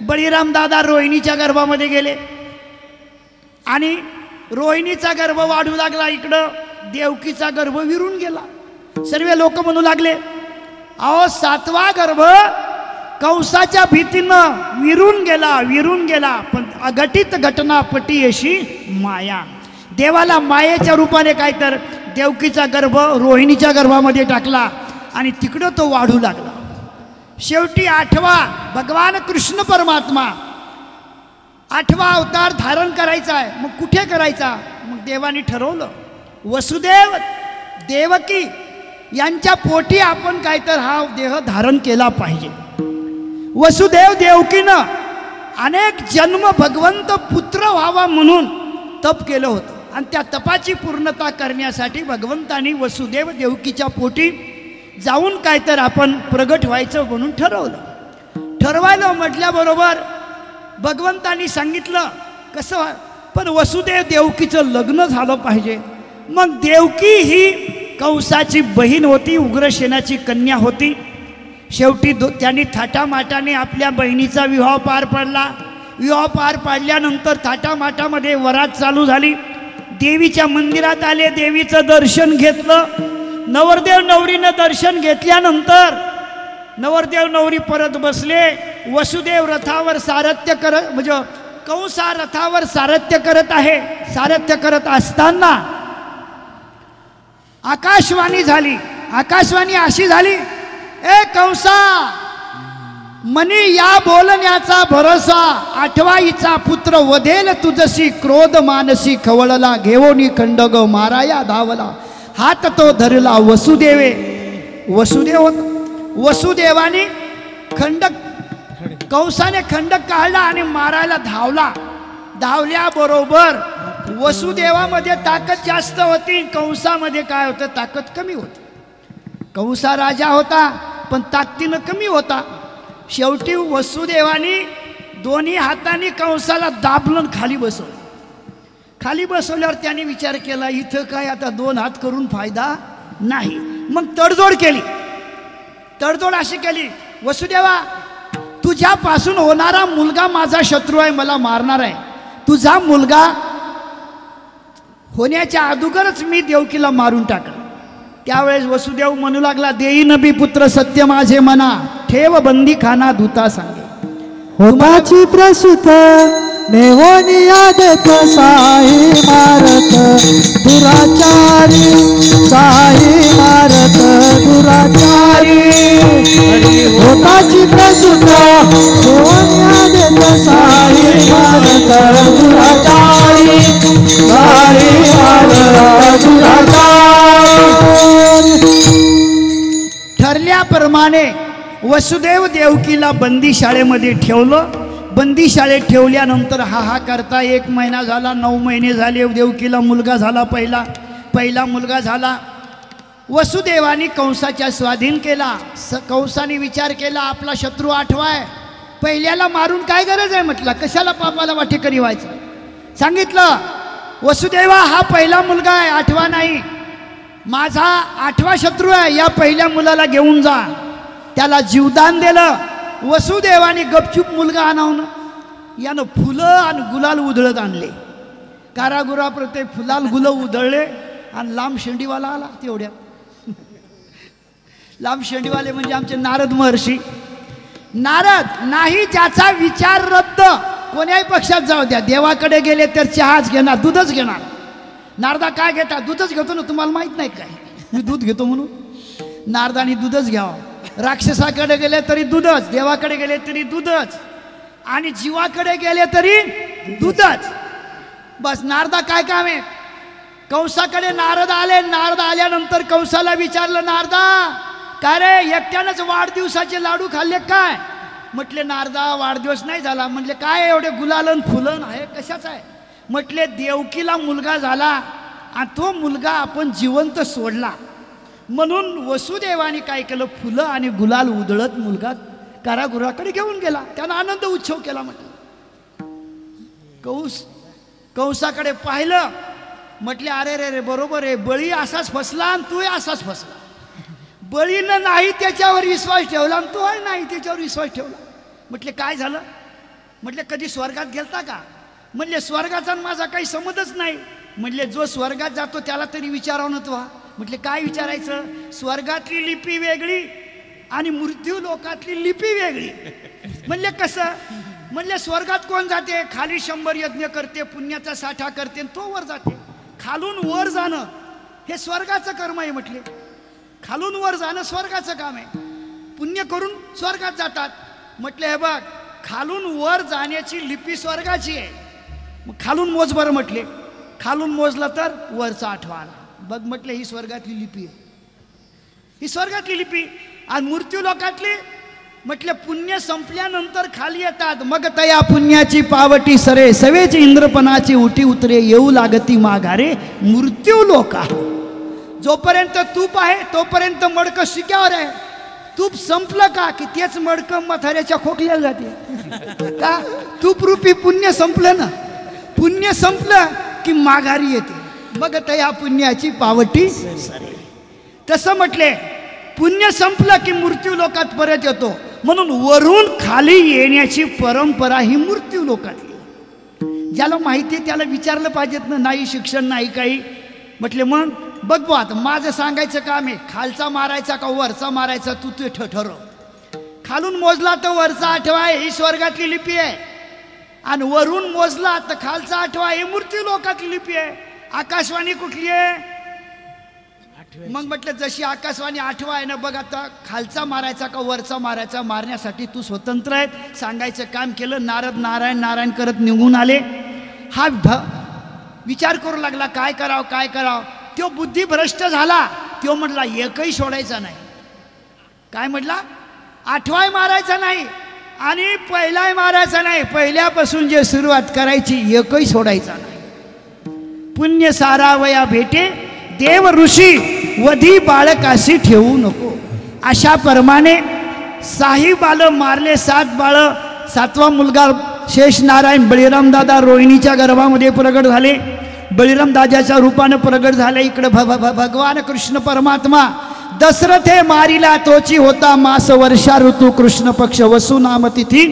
बळीराम दादा रोहिणीच्या गर्भामध्ये गेले आणि रोहिणीचा गर्भ वाढू लागला. इकडं देवकीचा गर्भ विरून गेला. सर्व लोक म्हणू लागले अहो 7वा गर्भ कंसाच्या भीतीनं विरून गेला. पण अघटित घटना पटी अशी माया. देवाला मायेच्या रूपाने काय तर देवकीचा गर्भ रोहिणीच्या गर्भामध्ये टाकला आणि तिकडं तो वाढू लागला. शेवटी 8वा भगवान कृष्ण परमात्मा 8वा अवतार धारण करायचा आहे. मग कुठे करायचा? मग देवानी ठरवलं वसुदेव देवकी यांच्या पोटी आपण काय तर हा देह धारण केला पाहिजे. वसुदेव देवकीनं अनेक जन्म भगवंत पुत्र व्हावा म्हणून तप केलं होतं आणि त्या तपाची पूर्णता करण्यासाठी भगवंतानी वसुदेव देवकीच्या पोटी जाऊन काय तर आपण प्रगट व्हायचं म्हणून ठरवायला म्हटल्याबरोबर भगवंतानी सांगितलं कसं, पण वसुदेव देवकीचं लग्न झालं पाहिजे. मग देवकी ही कंसाची बहीण होती, उग्रसेनाची कन्या होती. शेवटी त्यांनी थाटामाटाने आपल्या बहिणीचा विवाह पार पाडला. विवाह पार पाडल्यानंतर थाटामाटामध्ये वरात चालू झाली. देवीच्या मंदिरात आले, देवीचं दर्शन घेतलं. नवरदेव नवरीनं दर्शन घेतल्यानंतर नवरदेव नवरी परत बसले. वसुदेव रथावर सारथ्य करत, म्हणजे कंसा रथावर सारथ्य करत आहे. सारथ्य करत असताना आकाशवाणी झाली. आकाशवाणी अशी झाली, ए कंसा, मनी या बोलण्याचा भरोसा, आठवाईचा पुत्र वधेल तुझशी, क्रोध मानसी खवळला, घेवोनी खंडग माराया धावला, हात तो धरला वसुदेवे. वसुदेवाने कंसाने खंडक काढला आणि मारायला धावला. धावल्याबरोबर वसुदेवामध्ये ताकद जास्त होती, कंसामध्ये काय होतं, ताकद कमी होती. कंसा राजा होता पण ताकदीनं कमी होता. शेवटी वसुदेवाने दोन्ही हातांनी कंसाला दाबलं, खाली बसवलं. खाली बसवल्यावर त्याने विचार केला, इथं काय आता दोन हात करून फायदा नाही. मग तडजोड केली. तडजोड अशी केली, वसुदेवा, तुझ्यापासून होणारा मुलगा माझा शत्रू आहे, मला मारणार आहे. तुझा मुलगा होण्याच्या अगोदरच मी देवकीला मारून टाकलं. त्यावेळेस वसुदेव म्हणू लागला, देई नबी पुत्र सत्य माझे मना, ठेव बंदी खाना दूता सांगे. होताची प्रसूत नेवोनिया देत साई मारत दुराचारी, साई मारत दुराचारी. होताची प्रसूत नेवोनिया देत साई मारत दुराचारी, साई मारत दुराचारी. ठरल्याप्रमाणे वसुदेव देवकीला बंदीशाळेमध्ये ठेवलं. बंदीशाळेत ठेवल्यानंतर हा करता 1 महिना झाला, 9 महिने झाले. देवकीला मुलगा झाला, पहिला मुलगा झाला. वसुदेवाने कंसाच्या स्वाधीन केला. कंसाने विचार केला, आपला शत्रू आठवा आहे, पहिल्याला मारून काय गरज आहे, म्हटलं कशाला पापाला वाटेकरी व्हायचं. सांगितलं, वसुदेवा हा पहिला मुलगा आहे, आठवा नाही, माझा 8वा शत्रू आहे, या पहिल्या मुलाला घेऊन जा. त्याला जीवदान दिलं. वसुदेवाने गपचूप मुलगा आणावं, यानं फुलं आणि गुलाल उधळत आणले. कारागृहाप्रत्येक फुलाल गुलं उधळले आणि लांब शेंडीवाला आला. तेवढ्या लांब शेंडीवाले म्हणजे आमचे नारद महर्षी. नारद नाही, ज्याचा विचार रद्द, कोण्याही पक्षात जाऊ द्या, देवाकडे गेले तर चहाच घेणार, दूधच घेणार. नारदा काय घेता, दूधच घेतो ना, तुम्हाला माहित नाही काय, मी दूध घेतो म्हणून. नारदाने दूधच घ्यावं. राक्षसाकडे गेले तरी दूधच, देवाकडे गेले तरी दूधच, आणि जीवाकडे गेले तरी दूधच. बस नारदा काय काम आहे. कंसाकडे नारद आले. नारद आल्यानंतर कंसाला विचारलं, नारदा काय रे, एकट्यानंच वाढदिवसाचे लाडू खाल्ले काय. म्हटले, नारदा वाढदिवस नाही झाला. म्हटले, काय एवढे गुलालन फुलन आहे, कशाच आहे. म्हटले, देवकीला मुलगा झाला आणि तो मुलगा आपण जिवंत सोडला, म्हणून वसुदेवाने काय केलं, फुलं आणि गुलाल उधळत मुलगा कारागृहाकडे घेऊन गेला. त्यानं आनंद उत्सव केला. म्हटलं कंसाकडे पाहिलं. म्हटले, अरे रे रे, बरोबर आहे, बळी असाच फसला आणि तू असाच फसला. बळीनं नाही त्याच्यावर विश्वास ठेवला आणि तो नाही त्याच्यावर विश्वास ठेवला. म्हटले, काय झालं. म्हटले, कधी स्वर्गात गेलता का. म्हणले, स्वर्गाचा माझा काही संबंधच नाही. म्हणले, जो स्वर्गात जातो त्याला तरी विचारावं ना. म्हटले, काय विचारायचं. स्वर्गातली लिपी वेगळी आणि मृत्यू लोकातली लिपी वेगळी. म्हणले, कसं. म्हणले, स्वर्गात कोण जाते, खाली 100 यज्ञ करते, पुण्याचा साठा करते, तो वर जाते. खालून वर जाणं हे स्वर्गाचं कर्म आहे. म्हटले, खालून वर जाणं स्वर्गाचं काम आहे, पुण्य करून स्वर्गात जातात. म्हटले, हे बघ, खालून वर जाण्याची लिपी स्वर्गाची आहे. मग खालून मोज बरं. म्हटले, खालून मोजलं तर वरचा 8वा आला. बघ म्हटले, ही स्वर्गातली लिपी आहे, ही स्वर्गातली लिपी. आणि मृत्यू लोकातली. म्हटले, पुण्य संपल्यानंतर खाली येतात. मग तया पुण्याची पावटी सरे, सवेची इंद्रपणाची उठी उतरे, येऊ लागती माघारे मृत्यू लोका. जोपर्यंत तूप आहे तोपर्यंत मडकं शिक्यावर आहे. तूप संपलं का की तेच मडकं म्हाताऱ्याच्या खोकल्याला जाते का. तूप रूपी पुण्य संपलं ना. पुण्य संपलं की माघारी येते. मग तया पुण्याची पावटी सरे. तसं म्हटले, पुण्य संपलं की मृत्यू लोकात परत येतो, म्हणून वरून खाली येण्याची परंपरा ही मृत्यू लोकातली. ज्याला माहिती आहे त्याला विचारलं पाहिजेत ना, नाही शिक्षण नाही काही. म्हटले मग बघ बा, आता माझं सांगायचं काम आहे, खालचा मारायचा का वरचा मारायचा तू ते ठरव. खालून मोजला तर वरचा आठवा आहे, ही स्वर्गातली लिपी आहे, आणि वरून मोजला तर खालचा आठवा ही मृत्यू लोकातली लिपी आहे. आकाशवाणी कुठली आहे? मग म्हटलं जशी आकाशवाणी आठवा आहे ना, बघ आता खालचा मारायचा का वरचा मारायचा, मारण्यासाठी तू स्वतंत्र आहे. सांगायचं काम केलं. नारद नारायण नारायण करत निघून आले. हा विचार करू लागला काय करावं काय करावं. तो बुद्धिभ्रष्ट झाला. तो म्हटला एकही सोडायचा नाही. काय म्हटला? आठवाय मारायचा नाही आणि पहिलाय मारायचा नाही, पहिल्यापासून जे सुरुवात करायची एकही सोडायचा नाही. पुण्य सारावया भेटे देव ऋषी वधी बाळकाशी ठेवू नको. अशा प्रमाणे 6 बाळं मारले, 7 बाळं. 7वा मुलगा शेष नारायण बळीराम दादा रोहिणीच्या गर्भामध्ये प्रगट झाले. बळीराम दादाच्या रूपानं प्रगट झाले. इकडे भगवान कृष्ण परमात्मा दशरथे मारिला तोची होता मास वर्षा ऋतू कृष्ण पक्ष वसु नाम तिथी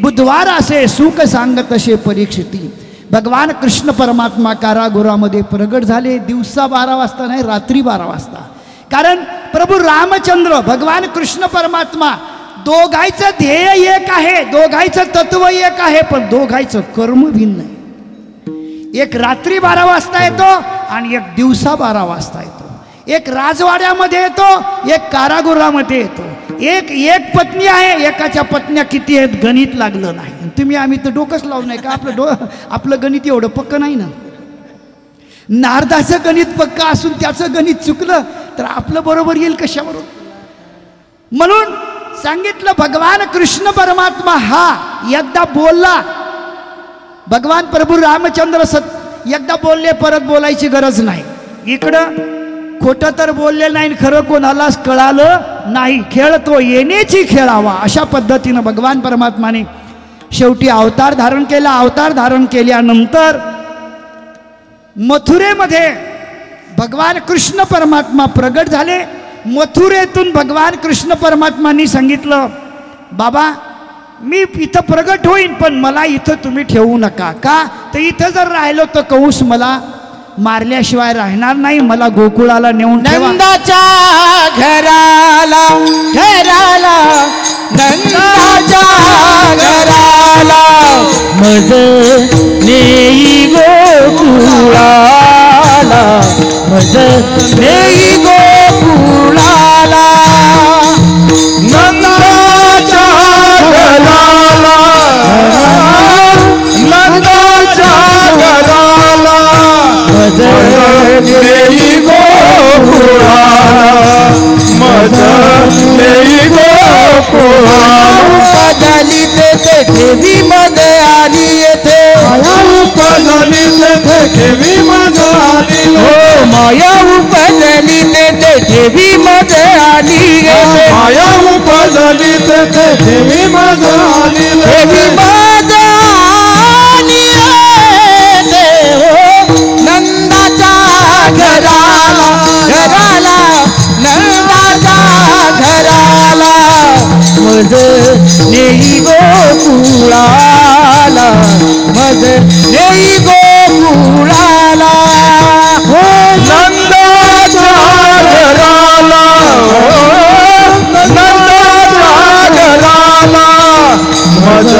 बुधवार असे सुख सांगत असे परीक्षिती. भगवान कृष्ण परमात्मा कारागृहामध्ये प्रगट झाले. दिवसा 12 वाजता नाही, रात्री 12 वाजता. कारण प्रभू रामचंद्र भगवान कृष्ण परमात्मा दोघांचं ध्येय एक आहे, दोघांचं तत्व एक आहे, पण दोघांचं कर्म भिन्न आहे. एक रात्री 12 वाजता येतो आणि एक दिवसा 12 वाजता येतो. एक राजवाड्यामध्ये येतो, एक कारागृहामध्ये येतो. एक पत्नी आहे, एकाच्या पत्न्या किती आहेत गणित लागलं नाही. तुम्ही आम्ही तर डोकंच लावू नाही का? आपलं गणित एवढं पक्क नाही ना. नारदाचं गणित पक्क असून त्याचं गणित चुकलं तर आपलं बरोबर येईल कशाबरोबर? म्हणून सांगितलं भगवान कृष्ण परमात्मा हा एकदा बोलला. भगवान प्रभू रामचंद्र एकदा बोलले, परत बोलायची गरज नाही. इकडं खोटं तर बोलले नाही, खरं कोणालाच कळालं नाही. खेळ तो येण्याची खेळावा अशा पद्धतीनं भगवान परमात्माने शेवटी अवतार धारण केला. अवतार धारण केल्यानंतर मथुरेमध्ये भगवान कृष्ण परमात्मा प्रगट झाले. मथुरेतून भगवान कृष्ण परमात्मांनी सांगितलं, बाबा मी इथं प्रगट होईन, पण मला इथं तुम्ही ठेवू नका. का? तर इथं जर राहिलो तर कंस मला मारल्याशिवाय राहणार नाही, मला गोकुळाला नेऊन ठेवा. नंदाच्या घराला घराला नंदाच्या घराला मज नेई गोकुळाला मज नेई गोकुळाला नंदाच्या घराला नंदाच्या घराला मज नेई गोकुळाला मज नेई गोकुळाला उपजली तेथे ठेवी मध्ये आली येथे माया उपजली तेथे ठेवी मध्ये आली हो माया उपजली तेथे ठेवी मध्ये आली येथे माया उपजली तेथे ठेवी मध्ये आली ठेवी मध्ये आली येथे हो नंदाच्या घराला घराला नंदाच्या घराला मज नेई गोकुळाला मज नेई गोकुळाला हो नंदाच्या घराला नंदाच्या घराला मज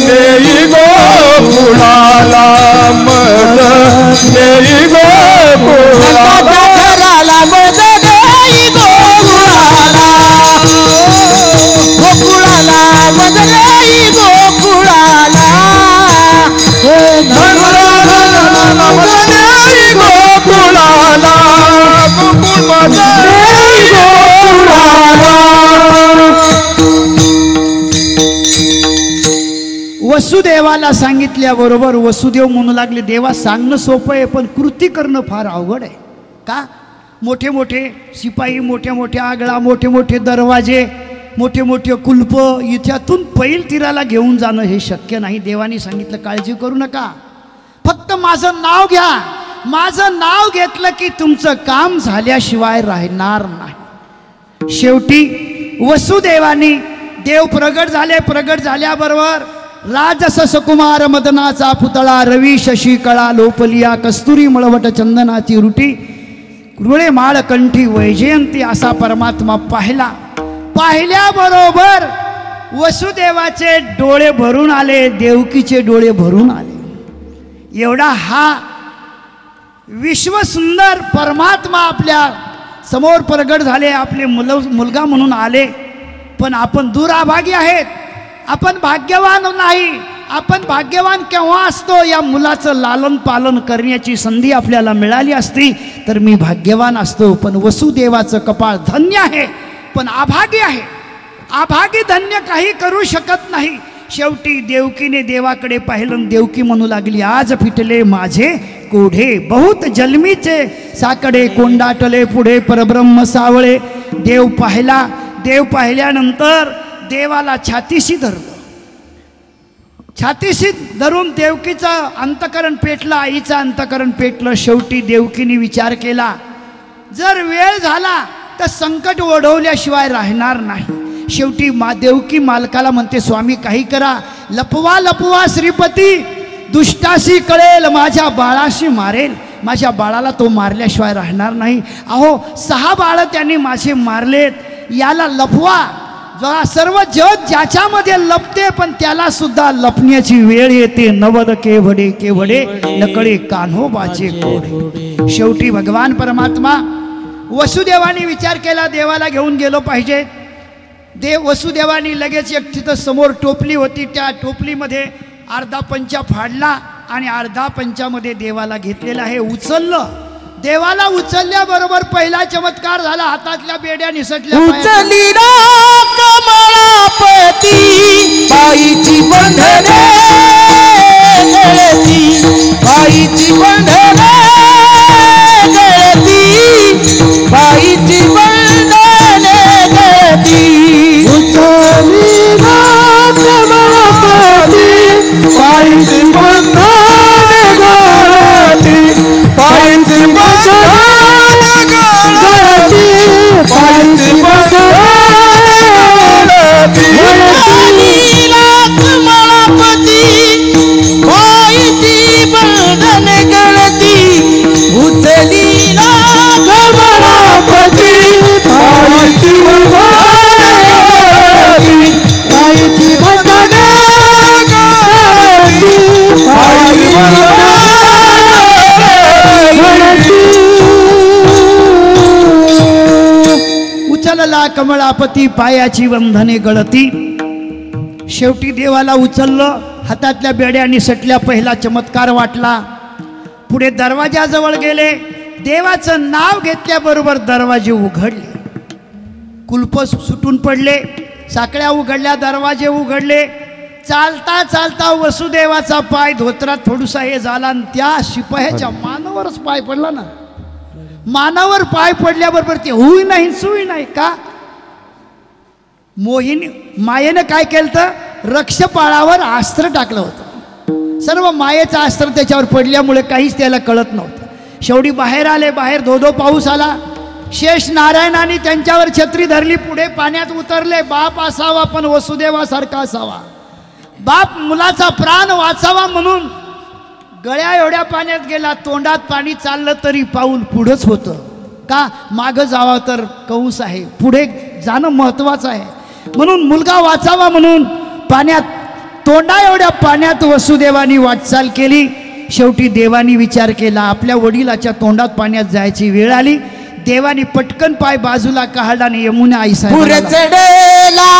नेई गोकुळाला मज नेई गोकुळाला घराला मज नेई गोकुळाला गोकुळाला मज नेई गोकुळाला हे नंदाला मज नेई गोकुळाला गोकुळ मज नेई गोकुळाला. वसुदेवाला सांगितल्याबरोबर वसुदेव म्हणू लागले, देवा सांगणं सोपं आहे पण कृती करणं फार अवघड आहे. का? मोठे मोठे शिपाई, मोठ्या मोठ्या आगळा, मोठे मोठे दरवाजे, मोठे मोठे कुलप, इथ्यातून पैल तीराला घेऊन जाणं हे शक्य नाही. देवानी सांगितलं काळजी करू नका, फक्त माझं नाव घ्या. माझं नाव घेतलं की तुमचं काम झाल्याशिवाय राहणार नाही. शेवटी वसुदेवानी देव प्रगट झाले. प्रगट झाल्याबरोबर राजस सुकुमार मदनाचा पुतळा रवी शशी कळा लोपलिया कस्तुरी मळवट चंदनाची रुटी कृळे माळ कंठी वैजयंती असा परमात्मा पाहिला. पाहिल्याबरोबर वसुदेवाचे डोळे भरून आले, देवकीचे डोळे भरून आले. एवढा हा विश्वसुंदर परमात्मा आपल्या समोर प्रगट झाले, आपले मुलगा म्हणून आले. पण आपण दुराभागी आहेत, आपण भाग्यवान नाही. आपण भाग्यवान केव्हा असतो, या मुलाचं लालन पालन करण्याची संधी आपल्याला मिळाली असती तर मी भाग्यवान असतो. पण वसुदेवाचं कपाळ धन्य आहे, पण अभागी आहे. अभागी धन्य काही करू शकत नाही. शेवटी देवकीने देवाकडे पाहिलं. देवकी म्हणू लागली, आज फिटले माझे कोढे बहुत जन्मीचे साकडे कोंडाटले पुढे परब्रह्म सावळे. देव पाहिला. देव पाहिल्यानंतर देवाला छातीशी धरलं. छातीशी धरून देवकीचं अंतकरण पेटलं, आईचं अंतकरण पेटलं. शेवटी देवकीने विचार केला, जर वेळ झाला तर संकट ओढवल्याशिवाय राहणार नाही. शेवटी देवकी मालकाला म्हणते, स्वामी काही करा, लपवा लपवा श्रीपती, दुष्टाशी कळेल माझ्या बाळाशी मारेल, माझ्या बाळाला तो मारल्याशिवाय राहणार नाही. अहो 6 बाळं त्यांनी माझे मारलेत, याला लपवा. सर्व जग ज्याच्यामध्ये लपते पण त्याला सुद्धा लपण्याची वेळ येते. नवद केवढे केवढे नकळे कान्होबाचे कोडे. शेवटी भगवान परमात्मा वसुदेवानी विचार केला, देवाला घेऊन गेलो पाहिजे. वसुदेवानी लगेच एक तिथं समोर टोपली होती, त्या टोपलीमध्ये अर्धा पंचा फाडला आणि अर्धा पंचामध्ये देवाला घेतलेला आहे, उचललं. देवाला उचलल्याबरोबर पहिला चमत्कार झाला. हातातल्या बेड्या निसटल्या. उचलीला कमळापती पायीची बंधने गळती, पायीची बंधने गळती, पायीची बंधने गळती. उचलीला कमळापती पायीची बंधने गळती, पायीची बंधने गळती, पायीची बंधने उचलीला कमळापती पायीची बंधने गळती, उचलीला कमळापती पायीची बंधने गळती, पायीची बंधने गळती, पायीची बंधने उचलला कमळापती पायाची बंधने गळती. शेवटी देवाला उचललं, हातातल्या बेड्या निसटल्या. पहिला चमत्कार वाटला. पुढे दरवाजाजवळ गेले. देवाचं नाव घेतल्याबरोबर दरवाजे उघडले, कुलप सुटून पडले, साकळ्या उघडल्या, दरवाजे उघडले. चालता चालता वसुदेवाचा पाय धोत्रात थोडूसा हे झाला आणि त्या शिपायाच्या मानावरच पाय पडला ना. मानावर पाय पडल्याबरोबर ते हुई नाही सुई नाही का. मोहिनी मायेनं काय केलं तर रक्षपाळावर अस्त्र टाकलं होतं. सर्व मायेचं अस्त्र त्याच्यावर पडल्यामुळे काहीच त्याला कळत नव्हतं. शेवटी बाहेर आले. बाहेर धोधो पाऊस आला. शेष नारायणाने त्यांच्यावर छत्री धरली. पुढे पाण्यात उतरले. बाप असावा पण वसुदेवासारखा असावा. बाप मुलाचा प्राण वाचावा म्हणून गळ्या एवढ्या पाण्यात गेला. तोंडात पाणी चाललं तरी पाऊल पुढंच होतं. का मागं जावं तर कंस आहे, पुढे जाणं महत्त्वाचं आहे. म्हणून मुलगा वाचावा म्हणून पाण्यात, तोंडा एवढ्या पाण्यात वसुदेवानी वाटचाल केली. शेवटी देवानी विचार केला, आपल्या वडिलाच्या तोंडात पाण्यात जायची वेळ आली. देवानी पटकन पाय बाजूला काढला आणि यमुना आई साहेब पुर चढला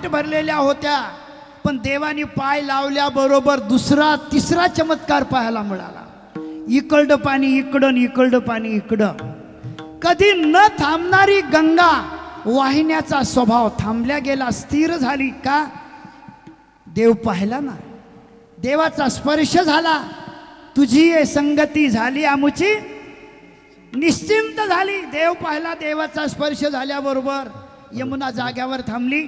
घाट भरलेल्या होत्या, पण देवाने पाय लावल्याबरोबर दुसरा तिसरा चमत्कार पाहायला मिळाला. इकडं पाणी इकडं, इकडं पाणी इकडं. कधी न थांबणारी गंगा वाहिन्याचा स्वभाव थांबल्या गेला, स्थिर झाली. का? देव पाहिला ना, देवाचा स्पर्श झाला. तुझी संगती झाली आमुची निश्चिंत झाली. देव पाहिला, देवाचा स्पर्श झाल्याबरोबर यमुना जाग्यावर थांबली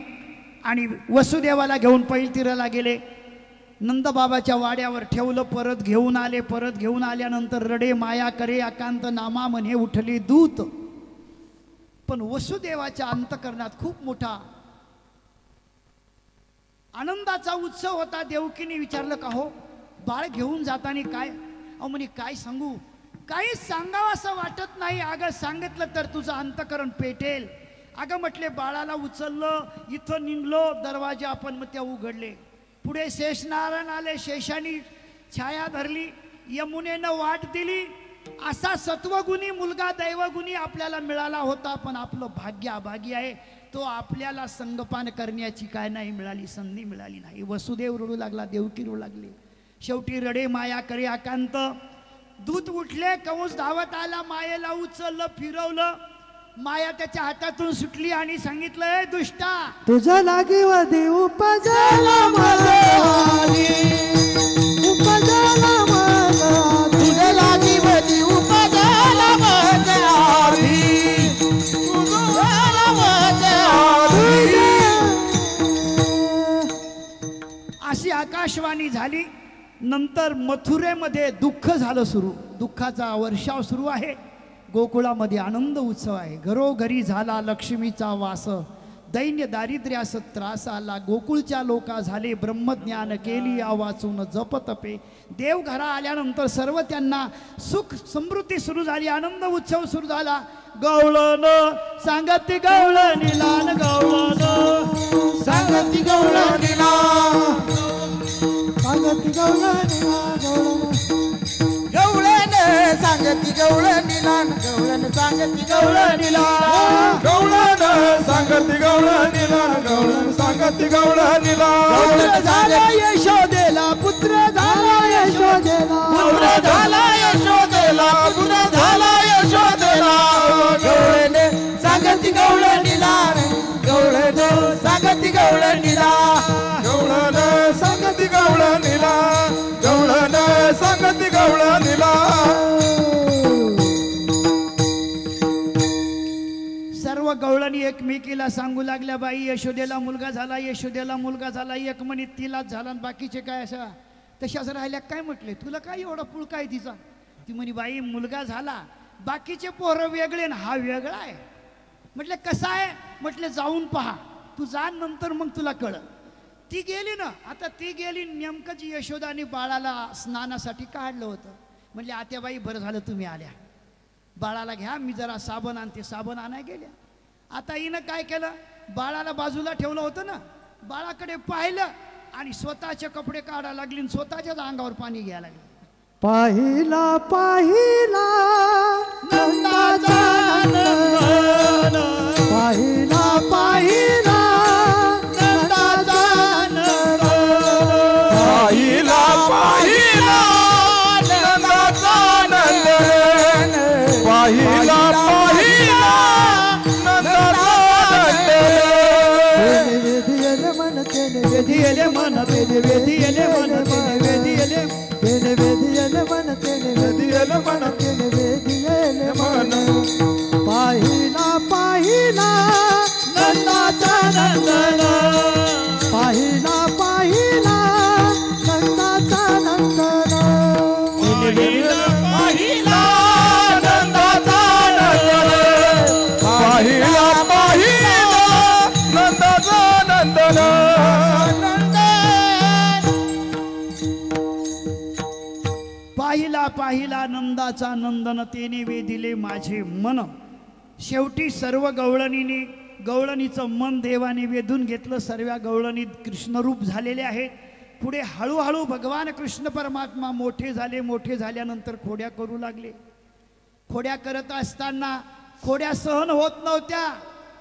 आणि वसुदेवाला घेऊन पैलतीराला गेले. नंदबाबाच्या वाड्यावर ठेवलं, परत घेऊन आले. परत घेऊन आल्यानंतर रडे माया करे एकांत नामा म्हणे उठली दूत. पण वसुदेवाच्या अंतकरणात खूप मोठा आनंदाचा उत्सव होता. देवकीने विचारलं, का हो बाळ घेऊन जाताना काय? अहो म्हणे काय सांगू, काही सांगावं असं वाटत नाही. अगं सांगितलं तर तुझं अंतकरण पेटेल. अगं म्हटले बाळाला उचललं, इथं निघलो, दरवाजे आपण मग त्या उघडले. पुढे शेषनारायण आले, शेषानी छाया धरली, यमुनेनं वाट दिली. असा सत्वगुणी मुलगा दैवगुणी आपल्याला मिळाला होता. पण आपलं भाग्य अभागी आहे, तो आपल्याला संगपान करण्याची काय नाही मिळाली, संधी मिळाली नाही. वसुदेव रडू लागला, देवकी रडू लागली. शेवटी रडे माया करे एकांत. दूत उठले, कंस धावत आला, मायेला उचललं, फिरवलं. माया त्याच्या हातातून सुटली आणि सांगितलं, ए दुष्टा, तुझ्या लागी वदी उपजाला माझी, उपजाला माझा, तुझ्या लागी वदी उपजाला माझी, उपजाला माझी. अशी आकाशवाणी झाली. नंतर मथुरेमध्ये दुःख झालं सुरू. दुःखाचा वर्षाव सुरू आहे. गोकुळामध्ये आनंद उत्सव आहे. घरोघरी झाला लक्ष्मीचा वास. दैन्य दारिद्र्यास त्रास आला. गोकुळच्या लोका झाले ब्रह्मज्ञान केली आवाचून जपतपे. देव घरा आल्यानंतर सर्व त्यांना सुख समृद्धी सुरू झाली. आनंद उत्सव सुरू झाला. गवळण सांगती गवळण निलान, गवळण सांगती गवळण निला, सांगती गवळण निला, गवळण सांगती गवळण निला, गवळण सांगती गवळण निला, गवळण सांगती गवळण निला, गवळण सांगती गवळण निला. पुत्र झाला यशोदेला, पुत्र झाला यशोदेला, पुत्र झाला यशोदेला, पुत्र झाला यशोदेला. गवळण सांगती गवळण निला, गवळण सांगती गवळण निला, गवळण सांगती गवळण निला, गवळण सांगती गवळण निला. सर्व गवळणी एकमेकीला सांगू लागल्या, बाई यशोदेला मुलगा झाला, यशोदेला मुलगा झाला. एक म्हणे तिलाच झाला, बाकीचे काय अशा तशाच राहिल्या. काय म्हटले, तुला काय एवढा पुळका आहे तिचा? ती म्हणे, बाई मुलगा झाला, बाकीचे पोरं वेगळे ना हा वेगळा आहे. म्हटले कसा आहे? म्हटले जाऊन पहा, तू जा नंतर मग तुला कळ. ती गेली ना, आता ती गेली. नेमकंच यशोदाने बाळाला स्नानासाठी काढलं होतं. म्हटले आत्याबाई बरं झालं तुम्ही आल्या, बाळाला घ्या, मी जरा साबण आणते. साबण आणाय गेल्या. आता हिनं काय केलं, बाळाला बाजूला ठेवलं होतं ना, बाळाकडे पाहिलं आणि स्वतःचे कपडे काढायला लागली आणि स्वतःच्याच अंगावर पाणी घ्यायला लागली. पाहिला पाहिला नंदाचा नंदन, पाहिला पाहिला नंदाचा नंदन, पाहिला पाहिला नंदाचा नंदन, पाहिला पाहिला नंदाचा नंदन. वेदियले मन तेने वेदियले मन, वेदियले मन, वेदियले तेने वेदियले मन तेने वेदियले मन, तेने वेदियले मन. पाहिला पाहिला नंदाचा नंदन, पाहिला पाहिला नंदाचा नंदन. पाहिला नंदाचा नंदन, पाहिला पाहिला नंदाचा नंदन. पाहिला पाहिला नंदाचा नंदन, तेने वेदिले माझे मन. शेवटी सर्व गवळणीचं मन देवाने वेधून घेतलं. सर्व गवळणी कृष्णरूप झालेले आहेत. पुढे हळूहळू भगवान कृष्ण परमात्मा मोठे झाले. मोठे झाल्यानंतर खोड्या करू लागले. खोड्या करत असताना खोड्या सहन होत नव्हत्या.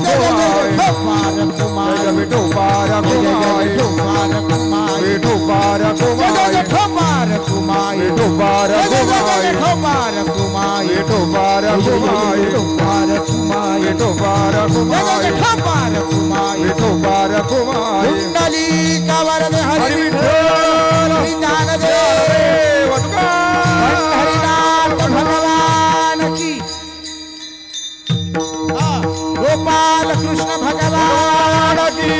जय विठोबार कुमाई विठोबार कुमाई विठोबार कुमाई विठोबार कुमाई विठोबार कुमाई विठोबार कुमाई विठोबार कुमाई विठोबार कुमाई विठोबार कुमाई विठोबार कुमाई विठोबार कुमाई कुंडली कावर हरि विठ्ठल ज्ञानदेव हरिनाथ भगवान की गोपाल कृष्ण भगवान की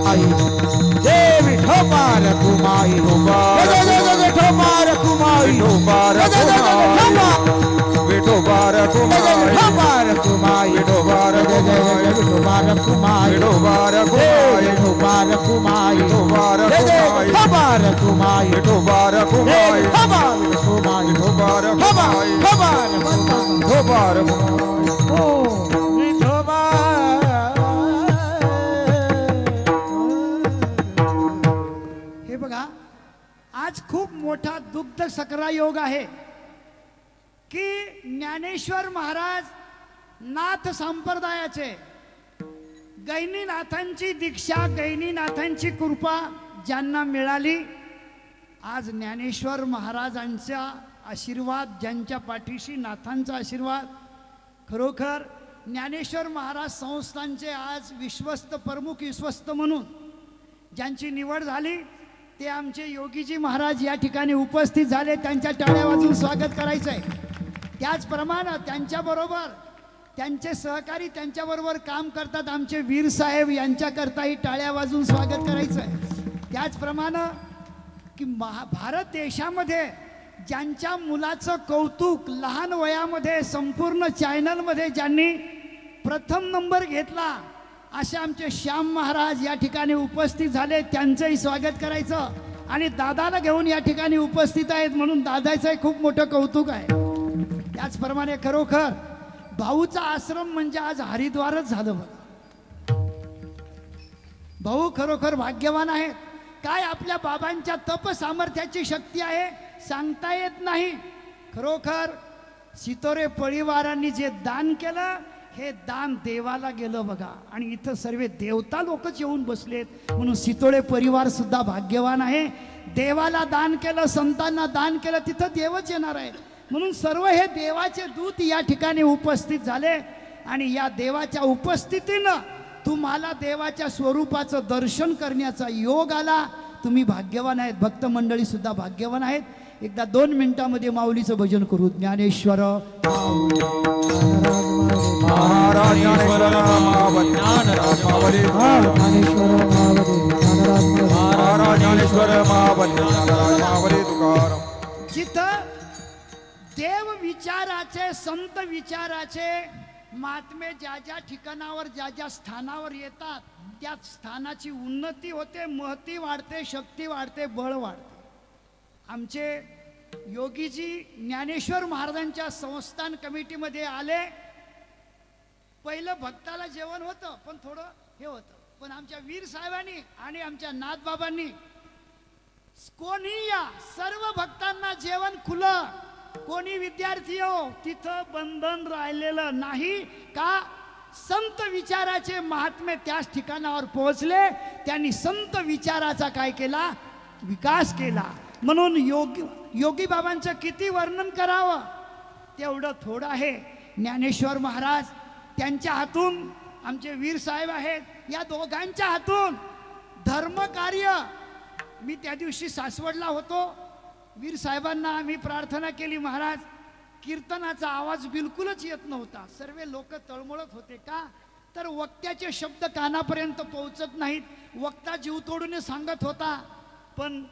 जय जय विठोबार कुमाई विठोबार कुमाई विठोबार विठोबार कुमाई विठोबार कुमाई विठोबार कुमाई विठोबार कुमाई विठोबार कुमाई विठोबार कुमाई विठोबार कुमाई विठोबार कुमाई विठोबार कुमाई विठोबार कुमाई विठोबार हे बघा, आज खूप मोठा दुग्ध सकरा योग आहे की ज्ञानेश्वर महाराज नाथ संप्रदायाचे गैनीनाथांची दीक्षा, गैनीनाथांची कृपा ज्यांना मिळाली, आज ज्ञानेश्वर महाराजांचा आशीर्वाद, ज्यांच्या पाठीशी नाथांचा आशीर्वाद, खरोखर ज्ञानेश्वर महाराज संस्थांचे आज विश्वस्त प्रमुख विश्वस्त म्हणून ज्यांची निवड झाली ते आमचे योगीजी महाराज या ठिकाणी उपस्थित झाले. त्यांच्या टाळ्या वाजवून स्वागत करायचं आहे. त्याचप्रमाणे त्यांच्याबरोबर त्यांचे सहकारी त्यांच्याबरोबर काम करतात आमचे वीर साहेब, यांच्याकरताही टाळ्या वाजवून स्वागत करायचं आहे. त्याचप्रमाणे की भारत देशामध्ये ज्यांच्या मुलाचं कौतुक लहान वयामध्ये संपूर्ण चॅनलमध्ये ज्यांनी प्रथम नंबर घेतला असे आमचे श्याम महाराज या ठिकाणी उपस्थित झाले, त्यांचंही स्वागत करायचं. आणि दादाला घेऊन या ठिकाणी उपस्थित आहेत म्हणून दादाचं खूप मोठं कौतुक आहे. त्याचप्रमाणे खरोखर भाऊचा आश्रम म्हणजे आज हरिद्वारच झालं बघा. भाऊ खरोखर भाग्यवान आहेत. काय आपल्या बाबांच्या तप सामर्थ्याची शक्ती आहे सांगता येत नाही. खरोखर सितोरे परिवारांनी जे दान केलं हे दान देवाला गेलं बघा. आणि इथं सर्व देवता लोकच येऊन बसलेत म्हणून सितोळे परिवार सुद्धा भाग्यवान आहे. देवाला दान केलं, संतांना दान केलं, तिथं देवच येणार आहे. म्हणून सर्व हे देवाचे दूत या ठिकाणी उपस्थित झाले. आणि या देवाच्या उपस्थितीनं तुम्हाला देवाच्या स्वरूपाचं दर्शन करण्याचा योग आला. तुम्ही भाग्यवान आहेत. भक्त मंडळी सुद्धा भाग्यवान आहेत. एकदा 2 मिनिटांमध्ये माऊलीचं भजन करू. ज्ञानेश्वर महाराज ज्ञानेश्वर महाराज ज्ञानेश्वर मावली तुकाराम. जिथं देव विचाराचे, संत विचाराचे महात्मे ज्या ज्या ठिकाणावर ज्या ज्या स्थानावर येतात त्या स्थानाची उन्नती होते, महती वाढते, शक्ती वाढते, बळ वाढते. आमचे योगीजी ज्ञानेश्वर महाराजांच्या संस्थान कमिटीमध्ये आले. पहिलं भक्ताला जेवण होतं पण थोडं हे होतं, पण आमच्या वीर साहेबांनी आणि आमच्या नाथबाबांनी कोणी या सर्व भक्तांना जेवण खुलं. कोणी विद्यार्थी हो तिथं बंधन राहिलेलं नाही का. संत विचाराचे महात्मे त्याच ठिकाणावर पोहोचले. त्यांनी संत विचाराचा काय केला, विकास केला. म्हणून योगी बाबांचं किती वर्णन करावं तेवढं थोडं आहे. ज्ञानेश्वर महाराज त्यांच्या हातून आमचे वीर साहेब आहेत, या दोघांच्या हातून धर्मकार्य. मी त्या दिवशी सासवडला होतो. वीर साहेबांना आम्ही प्रार्थना केली, महाराज कीर्तनाचा आवाज बिलकुलच येत नव्हता. सर्व लोक तळमळत होते. का तर वक्त्याचे शब्द कानापर्यंत पोहोचत नाहीत. वक्ता जीव तोडून सांगत होता पण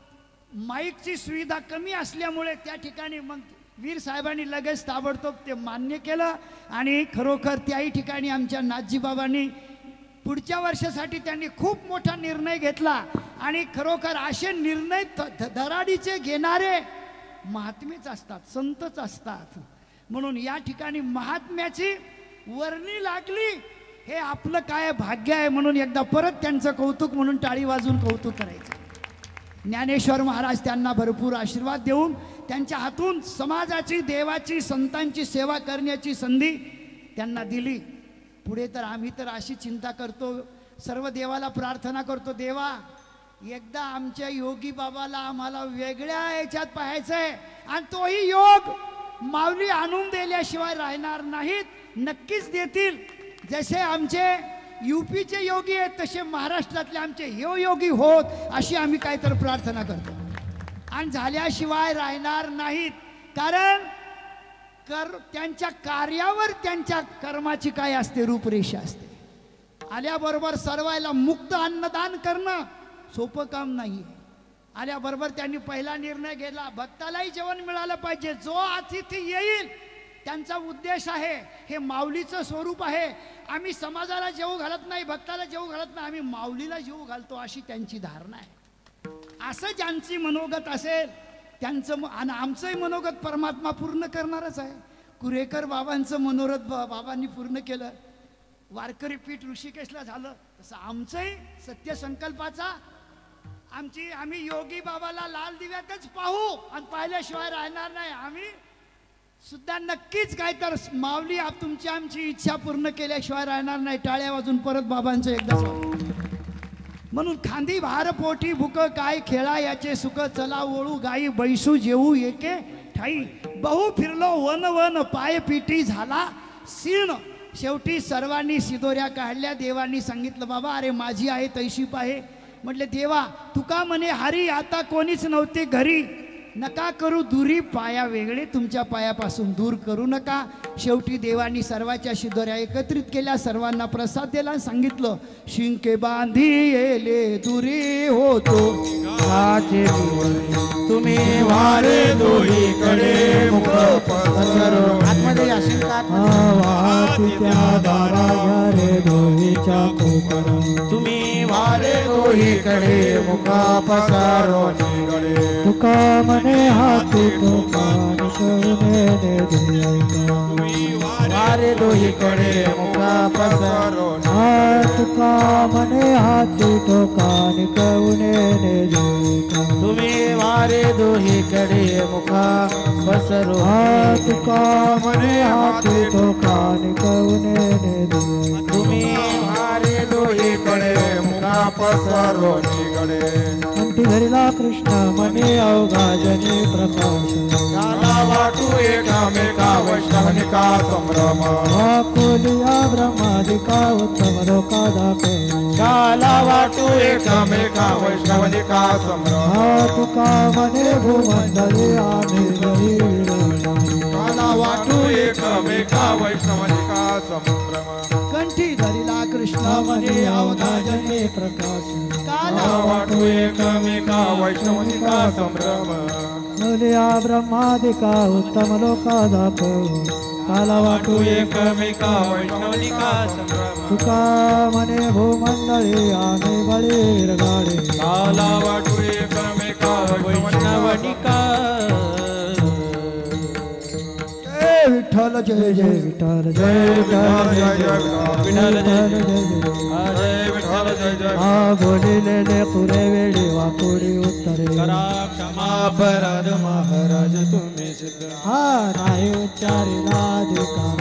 माईकची सुविधा कमी असल्यामुळे त्या ठिकाणी मग वीर साहेबांनी लगेच ताबडतोब ते मान्य केलं. आणि खरोखर त्याही ठिकाणी आमच्या नाथजी बाबांनी पुढच्या वर्षासाठी त्यांनी खूप मोठा निर्णय घेतला. आणि खरोखर असे निर्णय धडाडीचे घेणारे महात्मेच असतात, संतच असतात. म्हणून या ठिकाणी महात्म्याची वर्णी लागली हे आपलं काय भाग्य आहे. म्हणून एकदा परत त्यांचं कौतुक म्हणून टाळी वाजून कौतुक करायचं. ज्ञानेश्वर महाराज त्यांना भरपूर आशीर्वाद देऊन त्यांच्या हातून समाजाची, देवाची, संतांची सेवा करण्याची संधी त्यांना दिली. पुढे तर आम्ही तर अशी चिंता करतो, सर्व देवाला प्रार्थना करतो, देवा एकदा आमच्या योगी बाबाला आम्हाला वेगळ्या याच्यात पाहायचंय आणि तोही योग माऊली आणून दिल्याशिवाय राहणार नाहीत, नक्कीच देतील. जसे आमचे यूपीचे योगी आहेत तसे महाराष्ट्रातले आमचे हे योगी होत अशी आम्ही काहीतरी प्रार्थना करतो आणि झाल्याशिवाय राहणार नाहीत. कारण त्यांच्या कार्यावर त्यांच्या कर्माची काय असते, रूपरेषा असते. आल्याबरोबर सर्वायला मुक्त अन्नदान करणं सोपं काम नाही. आल्याबरोबर त्यांनी पहिला निर्णय घेतला, भक्तालाही जेवण मिळालं पाहिजे. जो अतिथी येईल त्यांचा उद्देश आहे, हे माऊलीचं स्वरूप आहे. आम्ही समाजाला जेवू घालत नाही, भक्ताला जेवू घालत नाही, आम्ही माऊलीला जेवू घालतो अशी त्यांची धारणा आहे. असं ज्यांची मनोगत असेल त्यांचं आणि आमचंही मनोगत परमात्मा पूर्ण करणारच आहे. कुरेकर बाबांचं मनोरथ बाबांनी पूर्ण केलं. वारकरी पीठ ऋषिकेशला झालं तसं आमचंही सत्यसंकल्पाचा आम्ही योगी बाबाला लाल दिव्यातच पाहू आणि पाहिल्याशिवाय राहणार नाही. आम्ही सुद्धा नक्कीच काय तर माऊली तुमची आमची इच्छा पूर्ण केल्याशिवाय राहणार नाही. टाळ्या वाजून परत बाबांचं एकदा म्हणून खांदी भार पोटी भुक काय खेळा याचे सुख चला ओळू गाई बैसू जेऊ एके ठाई बहु फिरलो वन वन पाय पिटी झाला सीण. शेवटी सर्वांनी सिदोऱ्या काढल्या. देवांनी सांगितलं, बाबा अरे माझी आहे तैशी पाहे. म्हटले देवा तुका म्हणे हरी आता कोणीच नव्हते घरी, नका करू दुरी पाया वेगळे तुमच्या पायापासून दूर करू नका. शेवटी देवांनी सर्वाच्या शिदोऱ्या एकत्रित केल्या, सर्वांना प्रसाद दिला, सांगितलं शिंके बांधी येले दुरी होतो तुम्ही वारे दोहीकडे मुख पसरो. आतमध्ये या शिंकात त्या दारा रे दोहीच्या कोकण तुम्ही वारे दोहीकडे मुख पसरो निगडे. तुका मने हाती तुका वारे दोहीकडे मुख पसरो. तुका मने हाती टोका निकवणे तुम्ही वारे दोहीकडे मुख पसरो. तुका मने हाती टोका निकवणे तुम्ही वारे दोहीकडे मुख पसरो निगडे. कंठी धरिला कृष्ण मने अवघा जनी प्रकाश. त्याला वाटू एकामेका वैष्णवनिका संभ्रम. वाकुलिया ब्रह्मादिका उत्तम लोका दाखव. त्याला वाटू एकामेका वैष्णवनिका संभ्रम. तुका मने भूमंडळी आम्ही घरी. त्याला वाटू एकामेका वैष्णवनिका संभ्रम. कंठी धरिला कृष्ण मने अवघा जनी प्रकाश. काला वाटू एकामेका वैष्णवनिका संभ्रम. मुलिया ब्रह्मादिका उत्तम लोका दाखव. काला वाटू एकमेका वैष्णवनिका संभ्रम. तुका मने भूमंडळी आम्ही बळीर गाडे. काला वाटू एकमेका वैष्णवनिका. विठ्ठल जय जय विठ्ठल जय विठ्ठल जय जय विठ्ठल जय विठ्ठल जय जय. हा बोलिलेले पुरे वेळी वाकुडी उत्तरे. करा क्षमा अपराध महाराज तुम्ही सिद्ध. हा नाही उच्चारिला अधिकार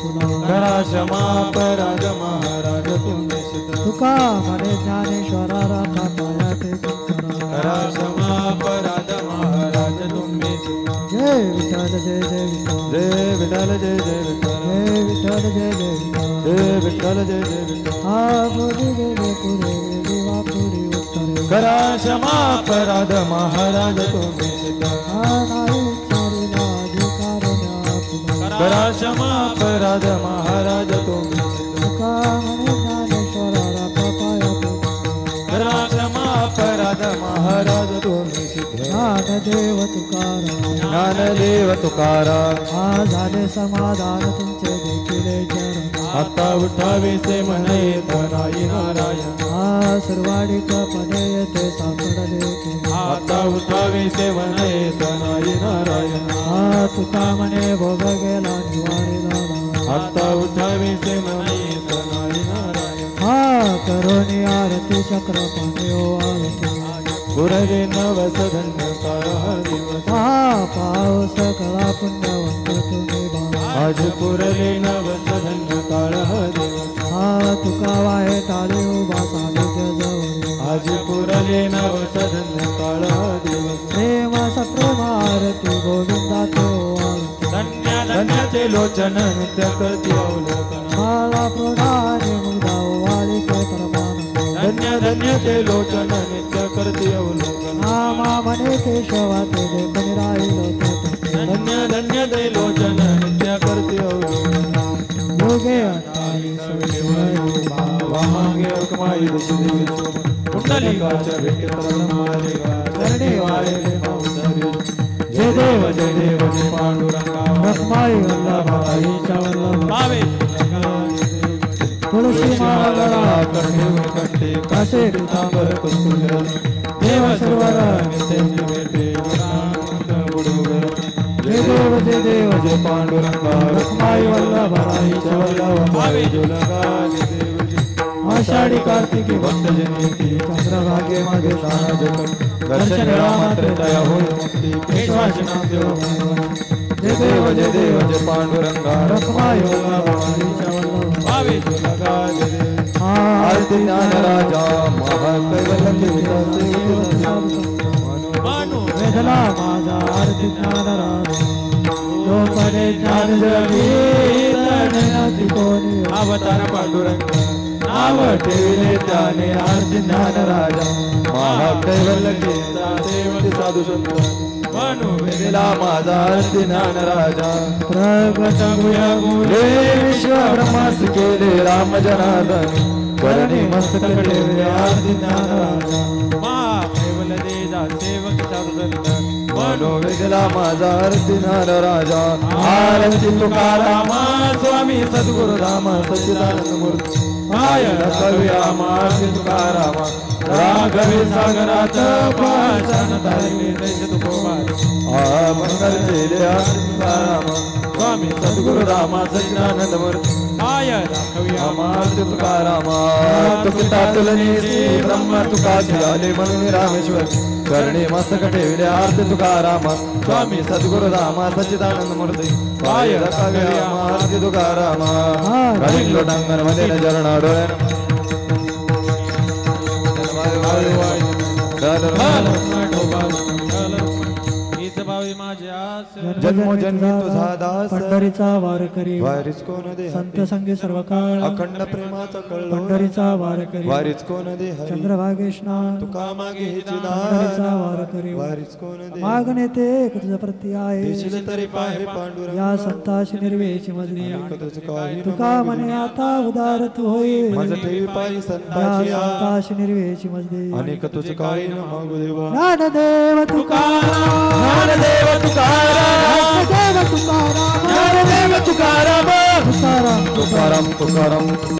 पुन्हा. करा क्षमा अपराध महाराज तुम्ही सिद्ध. तुका म्हणे ज्ञानेश्वरा राखा पायाते करा क्षमा अपराध महाराज तुम्ही सिद्ध. जय विठ्ठल जय जय विठ्ठल जय विठ्ठल जय जय विठ्ठल जय विठ्ठल जय जय विठ्ठल जय विठ्ठल जय जय विठ्ठल. हा बोलिलेले पुरे वेळी वाकुडी उत्तरे. करा क्षमा अपराध महाराज तुम्ही सिद्ध. हा नाही उच्चारिला अधिकार पुन्हा. करा क्षमा अपराध महाराज तुम्ही सिद्ध. तुका म्हणे ज्ञानेश्वरा राखा पायाते. करा क्षमा अपराध महाराज तुम्ही सिद्ध. ज्ञानदेव तुकाराम ज्ञानदेव तुकाराम. हा झाले समाधान तुमचे देखील चरण. आता उठावे से म्हणे धनाई नारायण. हा सर्वाडिक पदे येते सापडले. आता उठावे से म्हणे धनाई नारायण. हा तुका म्हणे भोग गेला निवारे झाला. आता उठावे से म्हणे धनाई नारायण. हा करोनी आरती चक्र पाने ओ आरती. पुरवे नवस धन्य दिवस. हा पाव सकळा पुण्यवंत तुम्ही. आज पुरले नवस धन्य काळ दिवस हा तुका वाहे टाळे उभा साधुच्या जवळ आज पुरले नवस धन्य काळ दिवस प्रेम सप्रेम आरती गोविंदा तो धन्य धन्याचे लोचन नित्य करती अवलोकन माला प्रधाने मुग्धा वाळी परमानंद धन्य धन्याचे लोचन नित्य करती अवलोकन नामा मने केशवा ते देखून राहिलो धन्य धन्य ते लोचन नित्य करती अवलोकन योगे वामागे अकमाई दशदेवी कुंडलिकाच्या भेटेत मालिका चरणे वाळे माऊंदरी जय देव जय पांडुरंगा रखमाई वल्लभाईच्या वल्लभ भावे तुळशी माला करणे कंठे कासे पितांबर कस्तुर देव सर्वर नित्य भेटे जय देव जय पांडुरंगा रखमाई वल्लभाईच्या वल्लभ भावे जुलगा आषाढी कार्तिकी भक्तजनी चंद्रभागे मागे शाना जगत दर्शन मात्र दया होय मुक्ती केशवाचे नाम देव जय जय पांडुरंगा रखमाई वल्लभाईच्या वल्लभ भावे जुलगा आरती ज्ञान राजा महाकैवल्य मानो वेदला माझा आरती ज्ञान राजा तो परे ज्ञान जगी तने कोणी अवतार पांडुरंग नाव ठेविले त्याने आरती ज्ञान राजा महाकैवल्य सेवक साधू संत मानो वेदिला माझा आरती ज्ञान राजा प्रगट हे विश्व ब्रह्मास केले राम जनार्दन करणे मस्तक ठेवले आरती ज्ञान राजा महाकैवल्य देजा सेवक साधू संत मानो वेदिला माझा आरती ज्ञान राजा आरती तुकाराम स्वामी सद्गुरु राम सच्चिदानंद मूर्ती कव्या मार्ग तुकाराम राघवे सागरात पाषाण तारिणी देश तुकोबार मंगल केले तुकाराम स्वामी सद्गुरु राम सच्चिदानंद मूर्ती कव्या मार्ग तुकाराम तुकिता तुलनी ब्रह्म तुकाशी आले म्हणून रामेश्वर करणे मस्तक ठेवले आरती तुकाराम स्वामी सद्गुरु राम सच्चिदानंद मूर्ती कव्या मार्ग तुकाराम कलिंग लोटांगण मध्ये नजर डोळ्यानं जन्मोजन्मी तुझा दास पंढरीचा वार करी वारीच कोण दे संत संगी सर्व काळ अखंड प्रेमाचा कळलो पंढरीचा वार करी वारीच कोण दे हरी चंद्रभागे स्नान तुका मागे हिची पंढरीचा वार करी वारीच कोण दे मागणे ते एक तुझा प्रती आहे देशील तरी पाहे पांडुरंग या संताशी निर्वेची मजली तुझ काही तुका म्हणे आता उदार तू होय माझ ठेवी पायी या संताची संताशी निर्वेची मजली अनेक तुझ काही न मागू देवा ज्ञानदेव तुकाराम ज्ञानदेव तुकाराम ज्ञानदेव तुकाराम ज्ञानदेव तुकाराम तुकाराम तुकाराम तुकाराम